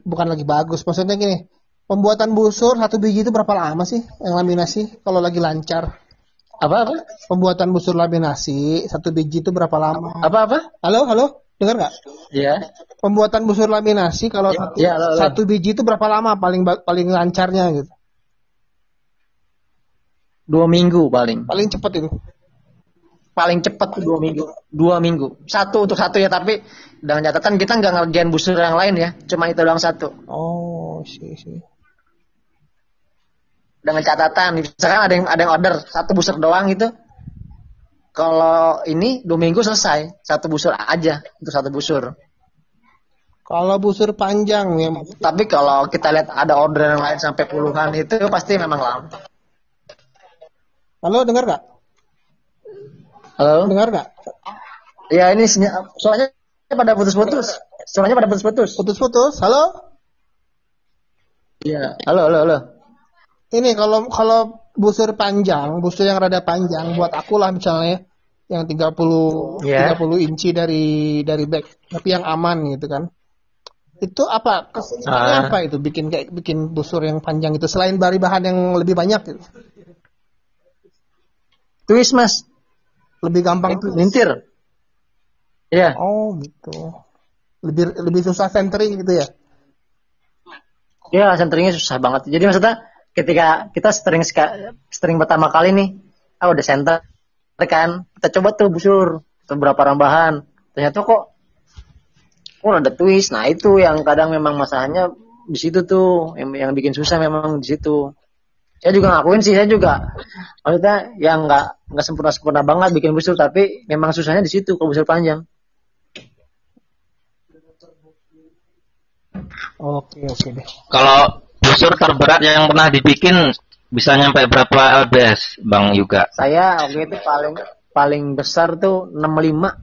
bukan lagi bagus, maksudnya gini. Pembuatan busur 1 biji itu berapa lama sih yang laminasi kalau lagi lancar? Apa? Pembuatan busur laminasi 1 biji itu berapa lama? Apa? Halo? Dengar nggak? Iya. Pembuatan busur laminasi kalau satu biji itu berapa lama paling lancarnya gitu? 2 minggu paling. Paling cepat itu. Paling cepat 2 minggu. 2 minggu. Satu untuk satu ya, tapi dengan catatan kita nggak ngerjain busur yang lain ya, cuma itu doang satu. Oh, sih. Dengan catatan, misalkan ada yang order 1 busur doang gitu. Kalau ini 2 minggu selesai, 1 busur aja untuk 1 busur. Kalau busur panjang ya. Tapi kalau kita lihat ada order yang lain sampai puluhan itu pasti memang lama. Halo, dengar nggak? Halo? Dengar nggak? Ya ini soalnya pada putus-putus. Putus-putus. Halo? Iya. Halo. Ini kalau busur panjang, busur yang rada panjang buat aku lah misalnya yang 30 inci dari back, tapi yang aman gitu kan. Itu apa? Kesulitannya apa itu bikin busur yang panjang itu selain dari bahan yang lebih banyak gitu? Twist, Mas. Lebih gampang tuh. Lintir. Iya. Oh, gitu. Lebih susah centering gitu ya? Iya, centeringnya susah banget. Jadi maksudnya ketika kita string pertama kali nih, udah center kan, kita coba tuh busur beberapa rambahan, ternyata kok ada twist. Nah itu yang kadang memang masalahnya di situ tuh, yang bikin susah memang di situ. Saya juga ngakuin sih, saya juga maksudnya yang nggak sempurna banget bikin busur, tapi memang susahnya di situ kalau busur panjang. Oke deh. Kalau busur terberat yang pernah dibikin bisa nyampe berapa lbs, Bang Yuga? Saya waktu itu paling besar tuh 65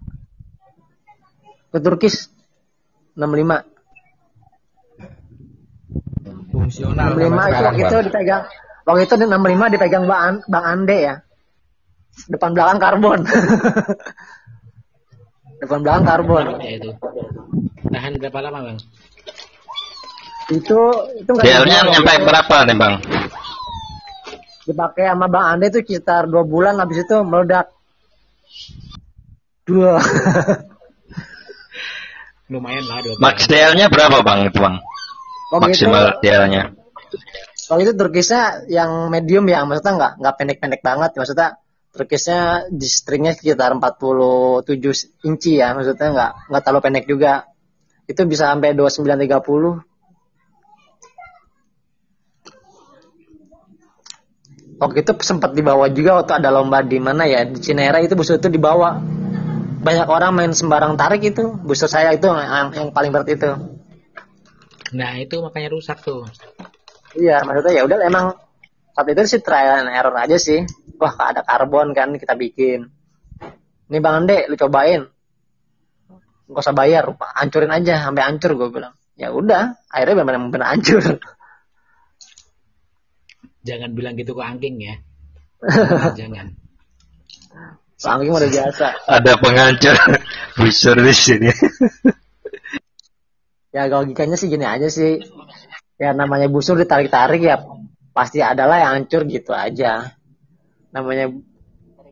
ke Turkis. 65. Fungsional. 65 itu waktu itu 65 dipegang Bang Ande ya. Depan belakang karbon. Depan belakang karbon. Ya itu. Tahan berapa lama, Bang? Itu DL-nya nyampe berapa nih, Bang? Dipakai sama Bang Ande itu sekitar 2 bulan, habis itu meledak. 2. Lumayan lah 2 bulan. Max DL-nya berapa, Bang, itu, Bang? Maksimal DL-nya. Kalau itu Turkisnya yang medium ya, maksudnya nggak pendek-pendek banget, maksudnya Turkisnya di stringnya sekitar 47 inci ya, maksudnya nggak terlalu pendek juga. Itu bisa sampai 29-30. Waktu itu sempat dibawa juga waktu ada lomba di mana ya, di Cinere itu busur itu dibawa. Banyak orang main sembarang tarik itu, busur saya itu yang paling berat itu. Nah itu makanya rusak tuh. Iya, maksudnya ya udah emang saat itu sih trial and error aja sih. Wah, ada karbon kan kita bikin. Nih Bang Ande, lu cobain. nggak usah bayar, hancurin aja sampai hancur, gue bilang. Ya udah, akhirnya benar-benar hancur. Jangan bilang gitu ke Angking ya. Jangan. Angking udah biasa. Ada pengancur busur di sini. Ya logikanya sih gini aja sih. Ya namanya busur ditarik-tarik ya pasti adalah yang hancur gitu aja. Namanya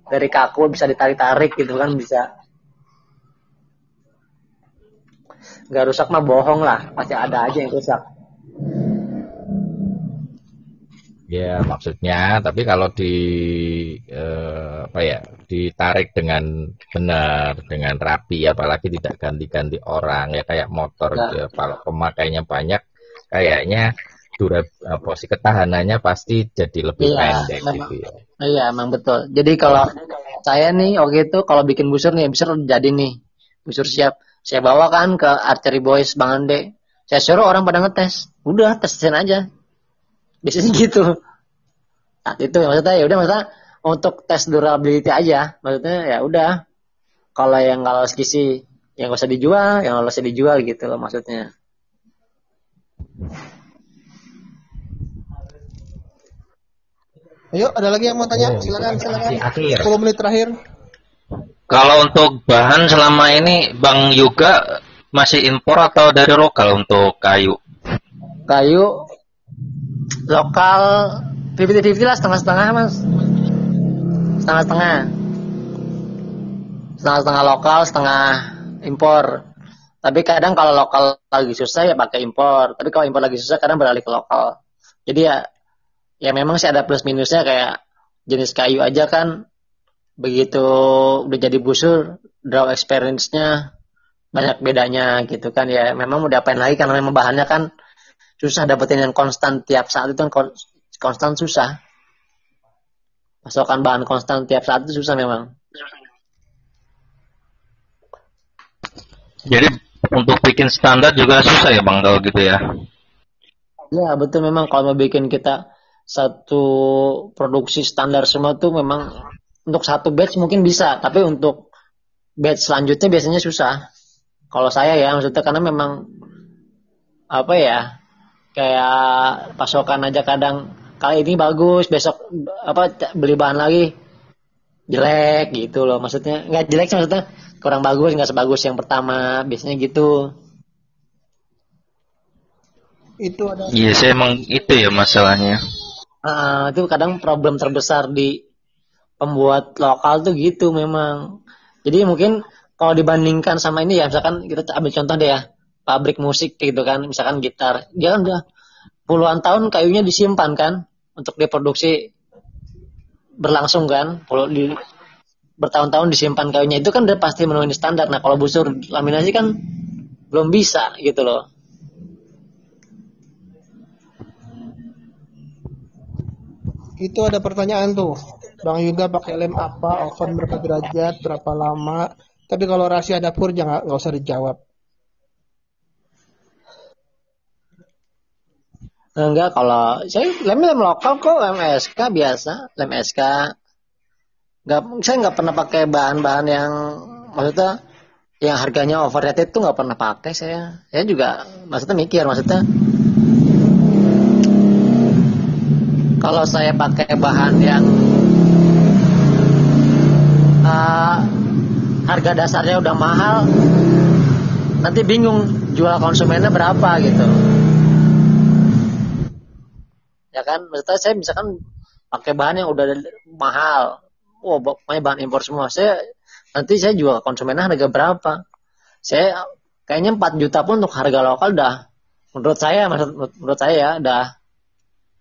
dari kaku bisa ditarik-tarik gitu kan bisa. Nggak rusak mah bohong lah, pasti ada aja yang rusak. Ya maksudnya, tapi kalau ditarik dengan benar, dengan rapi, apalagi tidak ganti-ganti orang ya kayak motor gitu ya. Kalau pemakainya banyak, kayaknya ketahanannya pasti jadi lebih pendek gitu ya. Iya, emang betul. Jadi kalau saya nih waktu itu kalau bikin busur jadi nih, busur siap. Saya bawa kan ke Archery Boys Bang Ande. Saya suruh orang pada ngetes. Udah, tesin aja. Biasanya gitu. Nah, itu maksudnya ya udah maksudnya untuk tes durability aja. Maksudnya ya udah. Kalau yang nggak lolos kisi, yang nggak usah dijual, yang lolos dijual gitu loh maksudnya. Ayo, ada lagi yang mau tanya? Silakan. 10 menit terakhir. Kalau untuk bahan selama ini Bang Yuga masih impor atau dari lokal untuk kayu? Kayu lokal 50-50 lah, setengah-setengah Mas. Setengah-setengah lokal, setengah impor. Tapi kadang kalau lokal lagi susah ya pakai impor. Tapi kalau impor lagi susah kadang beralih ke lokal. Jadi ya memang sih ada plus minusnya kayak jenis kayu aja kan. Begitu udah jadi busur, draw experience-nya banyak bedanya gitu kan ya. Memang mau diapain lagi karena memang bahannya kan susah dapetin yang konstan tiap saat itu kan konstan susah. Pasokan bahan konstan tiap saat itu susah memang. Jadi untuk bikin standar juga susah ya Bang kalau gitu ya? Ya betul, memang kalau mau bikin kita satu produksi standar semua tuh memang untuk satu batch mungkin bisa, tapi untuk batch selanjutnya biasanya susah. Kalau saya ya maksudnya karena memang apa ya, kayak pasokan aja kadang kali ini bagus, besok beli bahan lagi jelek gitu loh. Maksudnya nggak jelek sih, maksudnya kurang bagus, nggak sebagus yang pertama, biasanya gitu. Itu ada. Iya sih emang itu ya masalahnya. Itu kadang problem terbesar di pembuat lokal tuh gitu memang. Jadi mungkin kalau dibandingkan sama ini ya, misalkan kita ambil contoh deh ya, pabrik musik gitu kan, misalkan gitar, dia kan udah puluhan tahun kayunya disimpan kan untuk diproduksi berlangsung kan, bertahun-tahun disimpan kayunya, itu kan udah pasti memenuhi standar. Nah kalau busur laminasi kan belum bisa gitu loh. Itu ada pertanyaan tuh, Bang Yuga pakai lem apa, oven berapa derajat, berapa lama. Tapi kalau rahasia dapur jangan, nggak usah dijawab. Enggak, kalau saya lem lokal kok, lem SK biasa, lem SK. Saya nggak pernah pakai bahan-bahan yang maksudnya yang harganya overrated itu nggak pernah pakai saya. Saya juga maksudnya mikir, maksudnya kalau saya pakai bahan yang harga dasarnya udah mahal, nanti bingung jual konsumennya berapa gitu. Ya kan, maksudnya saya misalkan pakai bahan yang udah mahal, pokoknya bahan impor semua, nanti saya jual konsumennya harga berapa? Saya kayaknya 4 juta pun untuk harga lokal udah, menurut saya ya udah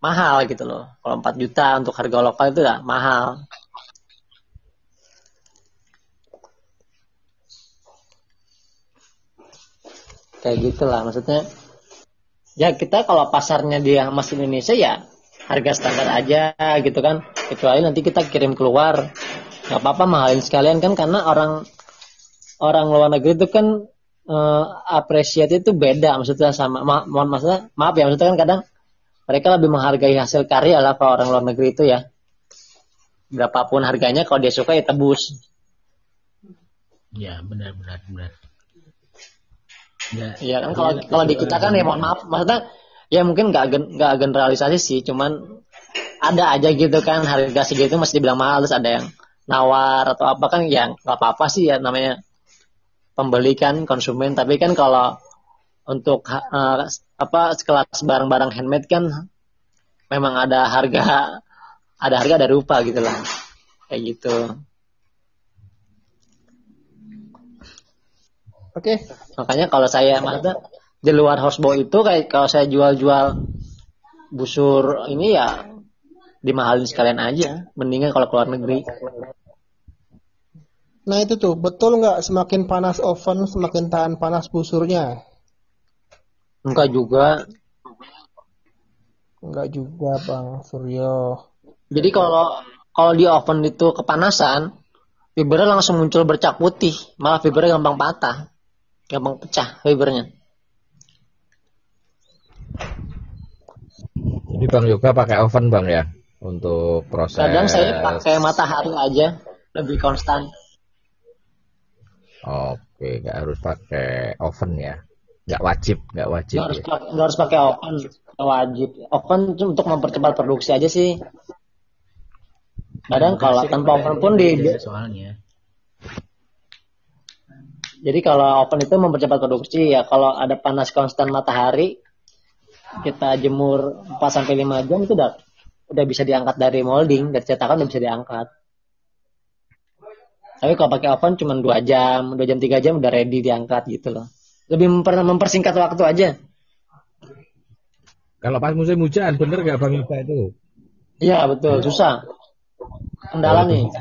mahal gitu loh. Kalau 4 juta untuk harga lokal itu udah mahal. Kayak gitulah maksudnya. Ya kita kalau pasarnya dia masih Indonesia ya harga standar aja gitu kan. Kecuali nanti kita kirim keluar, nggak apa-apa mahalin sekalian kan, karena orang luar negeri itu kan apresiasi itu beda maksudnya sama maaf ya maksudnya kan kadang mereka lebih menghargai hasil karya lah kalau orang luar negeri itu ya. Berapapun harganya kalau dia suka ya tebus. Ya benar. Iya kan kalau di kita kan ya mohon maaf, maksudnya ya mungkin nggak generalisasi sih, cuman ada aja gitu kan harga segitu masih dibilang mahal, terus ada yang nawar atau apa kan, ya nggak apa-apa sih ya, namanya pembeli kan konsumen. Tapi kan kalau untuk sekelas barang-barang handmade kan memang ada harga ada rupa gitu lah, kayak gitu. Oke. Makanya kalau saya maksudnya di luar houseboat itu, kayak kalau saya jual-jual busur ini ya dimahalin sekalian aja, mendingan kalau keluar negeri. Nah itu tuh, betul nggak semakin panas oven semakin tahan panas busurnya? Enggak juga. Enggak juga Bang Suryo. Jadi kalau di oven itu kepanasan, fibernya langsung muncul bercak putih, malah fibernya gampang patah, gampang pecah fibernya. Jadi Bang Yoga pakai oven Bang ya untuk proses. Kadang saya pakai matahari aja, lebih konstan. Oke, nggak harus pakai oven ya. Nggak wajib Nggak ya. harus pakai oven, nggak wajib. Oven untuk mempercepat produksi aja sih. Kadang kalau tanpa oven pun soalnya. Jadi kalau oven itu mempercepat produksi ya, kalau ada panas konstan matahari, kita jemur 4-5 jam itu udah bisa diangkat dari molding, dari cetakan udah bisa diangkat. Tapi kalau pakai oven cuma 2 jam 3 jam udah ready diangkat gitu loh. Lebih mempersingkat waktu aja. Kalau pas musim hujan bener nggak Bang Yoga itu? Iya betul, susah. Kendala nih.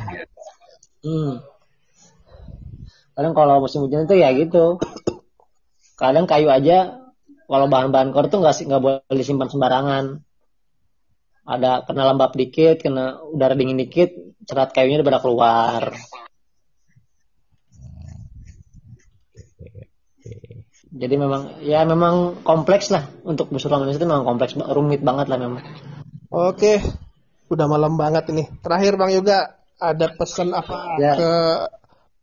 Kadang kalau musim hujan itu ya gitu. Kadang kayu aja, kalau bahan-bahan core tuh nggak boleh disimpan sembarangan. Ada kena lembab dikit, kena udara dingin dikit, serat kayunya udah pada keluar. Jadi memang kompleks lah, untuk busur laminasi itu memang kompleks, rumit banget lah memang. Oke, udah malam banget ini. Terakhir Bang Yoga, ada pesan apa ke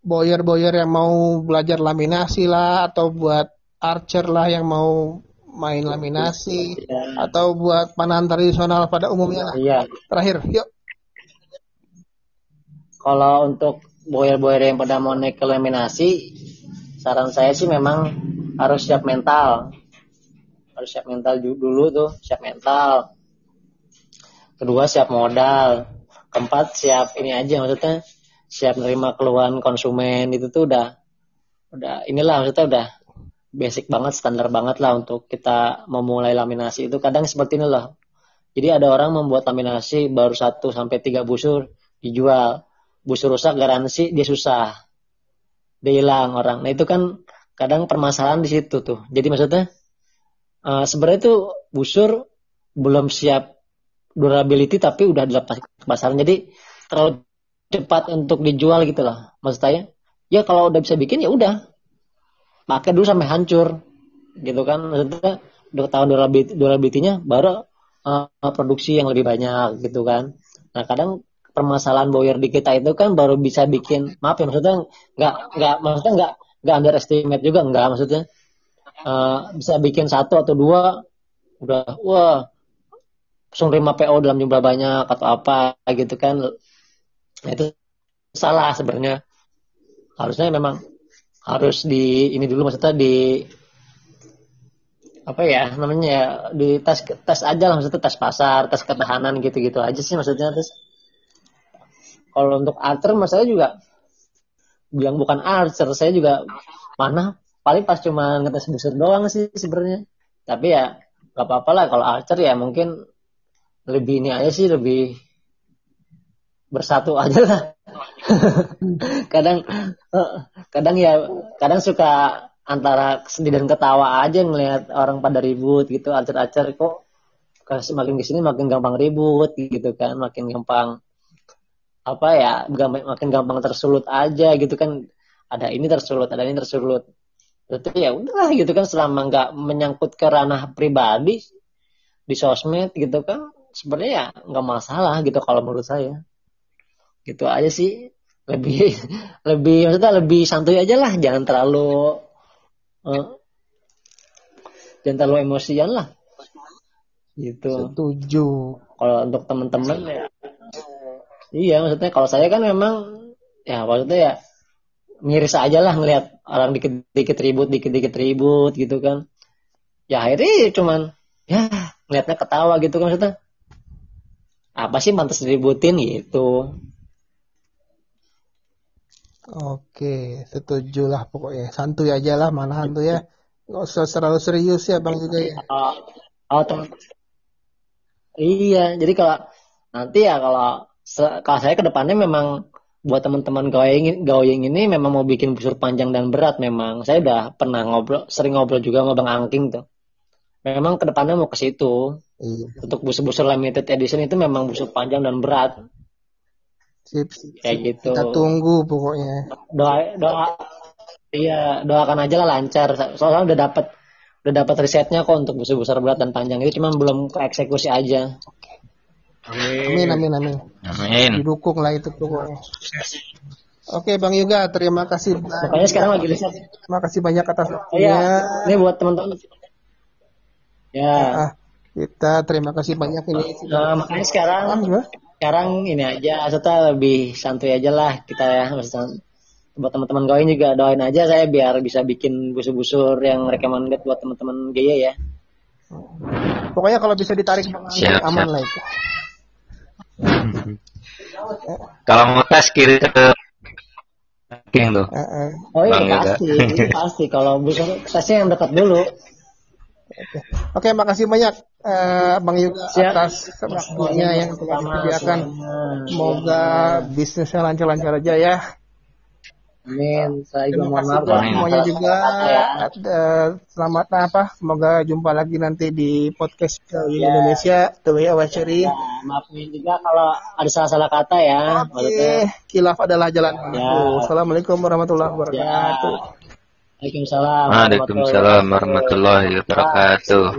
boyer-boyer yang mau belajar laminasi lah, atau buat archer lah yang mau main laminasi, atau buat panahan tradisional pada umumnya lah. Iya. Terakhir, yuk. Kalau untuk boyer-boyer yang pada mau naik ke laminasi, saran saya sih memang harus siap mental. Harus siap mental dulu tuh, siap mental. Kedua siap modal. Keempat siap ini aja, maksudnya siap menerima keluhan konsumen. Itu tuh udah inilah, maksudnya udah basic banget, standar banget lah untuk kita memulai laminasi itu. Kadang seperti ini loh. Jadi ada orang membuat laminasi baru 1-3 busur dijual. Busur rusak garansi dia susah. Dia hilang orang. Nah itu kan kadang permasalahan di situ tuh. Jadi maksudnya sebenarnya itu busur belum siap durability tapi udah dilepas ke pasaran. Jadi terlalu cepat untuk dijual gitu loh. Maksud saya, ya kalau udah bisa bikin ya udah. Pakai dulu sampai hancur. Gitu kan. Maksudnya udah ketahuan durability-nya baru produksi yang lebih banyak gitu kan. Nah, kadang permasalahan boyer di kita itu kan baru bisa bikin, maaf ya maksudnya nggak underestimate juga, nggak maksudnya bisa bikin 1 atau 2 udah wah langsung terima PO dalam jumlah banyak atau apa gitu kan. Nah, itu salah sebenarnya. Harusnya memang harus di ini dulu, maksudnya di apa ya namanya ya, di tes aja lah, maksudnya tes pasar, tes ketahanan gitu-gitu aja sih maksudnya. Terus kalau untuk archer mas saya juga bilang bukan archer, saya juga mana paling pas cuma ngetes busur doang sih sebenarnya. Tapi ya nggak apa-apa lah, kalau archer ya mungkin lebih ini aja sih, lebih bersatu aja lah. kadang suka antara sedih dan ketawa aja ngelihat orang pada ribut gitu. Archer kok makin kesini makin gampang ribut gitu kan, makin gampang apa ya, makin gampang tersulut aja gitu kan. Ada ini tersulut. Berarti ya udah gitu kan, selama nggak menyangkut ke ranah pribadi di sosmed gitu kan, sebenarnya ya nggak masalah gitu kalau menurut saya. Gitu aja sih, lebih maksudnya lebih santuy aja lah, jangan terlalu jangan terlalu emosian lah. Gitu. Setuju. Kalau untuk teman-teman ya, iya maksudnya kalau saya kan memang ya maksudnya ya miris aja lah ngelihat orang dikit-dikit ribut gitu kan. Ya akhirnya cuman ya ngeliatnya ketawa gitu kan maksudnya. Apa sih mantas diributin gitu. Oke, setuju lah pokoknya. Santuy aja lah, malahan tuh ya. Nggak usah terlalu serius ya Bang juga ya. Teman. Iya, jadi kalau nanti ya kalau saya ke depannya memang buat teman-teman Gaoying ini memang mau bikin busur panjang dan berat memang. Saya udah pernah sering ngobrol juga sama Bang Angking tuh. Memang ke depannya mau ke situ. Iya. Untuk busur-busur limited edition itu memang busur panjang dan berat. Sip. Kayak gitu. Kita tunggu pokoknya. Doakan aja lah lancar. Soalnya udah dapat risetnya kok untuk busur-busur berat dan panjang itu, cuma belum ke eksekusi aja. Amin. Didukung lah itu pokoknya. Oke Bang Yuga, terima kasih. Makanya sekarang lagi riset. Terima kasih banyak atas waktunya. Ini buat teman-teman. Ya. Kita terima kasih banyak ini. Makanya sekarang ini aja, serta lebih santuy aja lah kita ya. Maksudnya buat teman-teman Gaoying juga doain aja saya biar bisa bikin busur-busur yang recommended buat teman-teman Gaya ya. Pokoknya kalau bisa ditarik aman lah itu. Kalau mau tes kiri ke King tuh. Oh iya pasti kalau busur tesnya yang dekat dulu. Oke, makasih banyak Bang Yuga atas waktunya yang telah disediakan. Semoga bisnisnya lancar-lancar aja ya. Amin. Saya juga mohon maaf semuanya juga. Selamat semoga jumpa lagi nanti di podcast Indonesia The Way of Cherry. Maafin juga kalau ada salah-salah kata ya. Oke, khilaf adalah jalan. Assalamualaikum warahmatullahi wabarakatuh. Waalaikumsalam. Waalaikumsalam warahmatullahi wabarakatuh.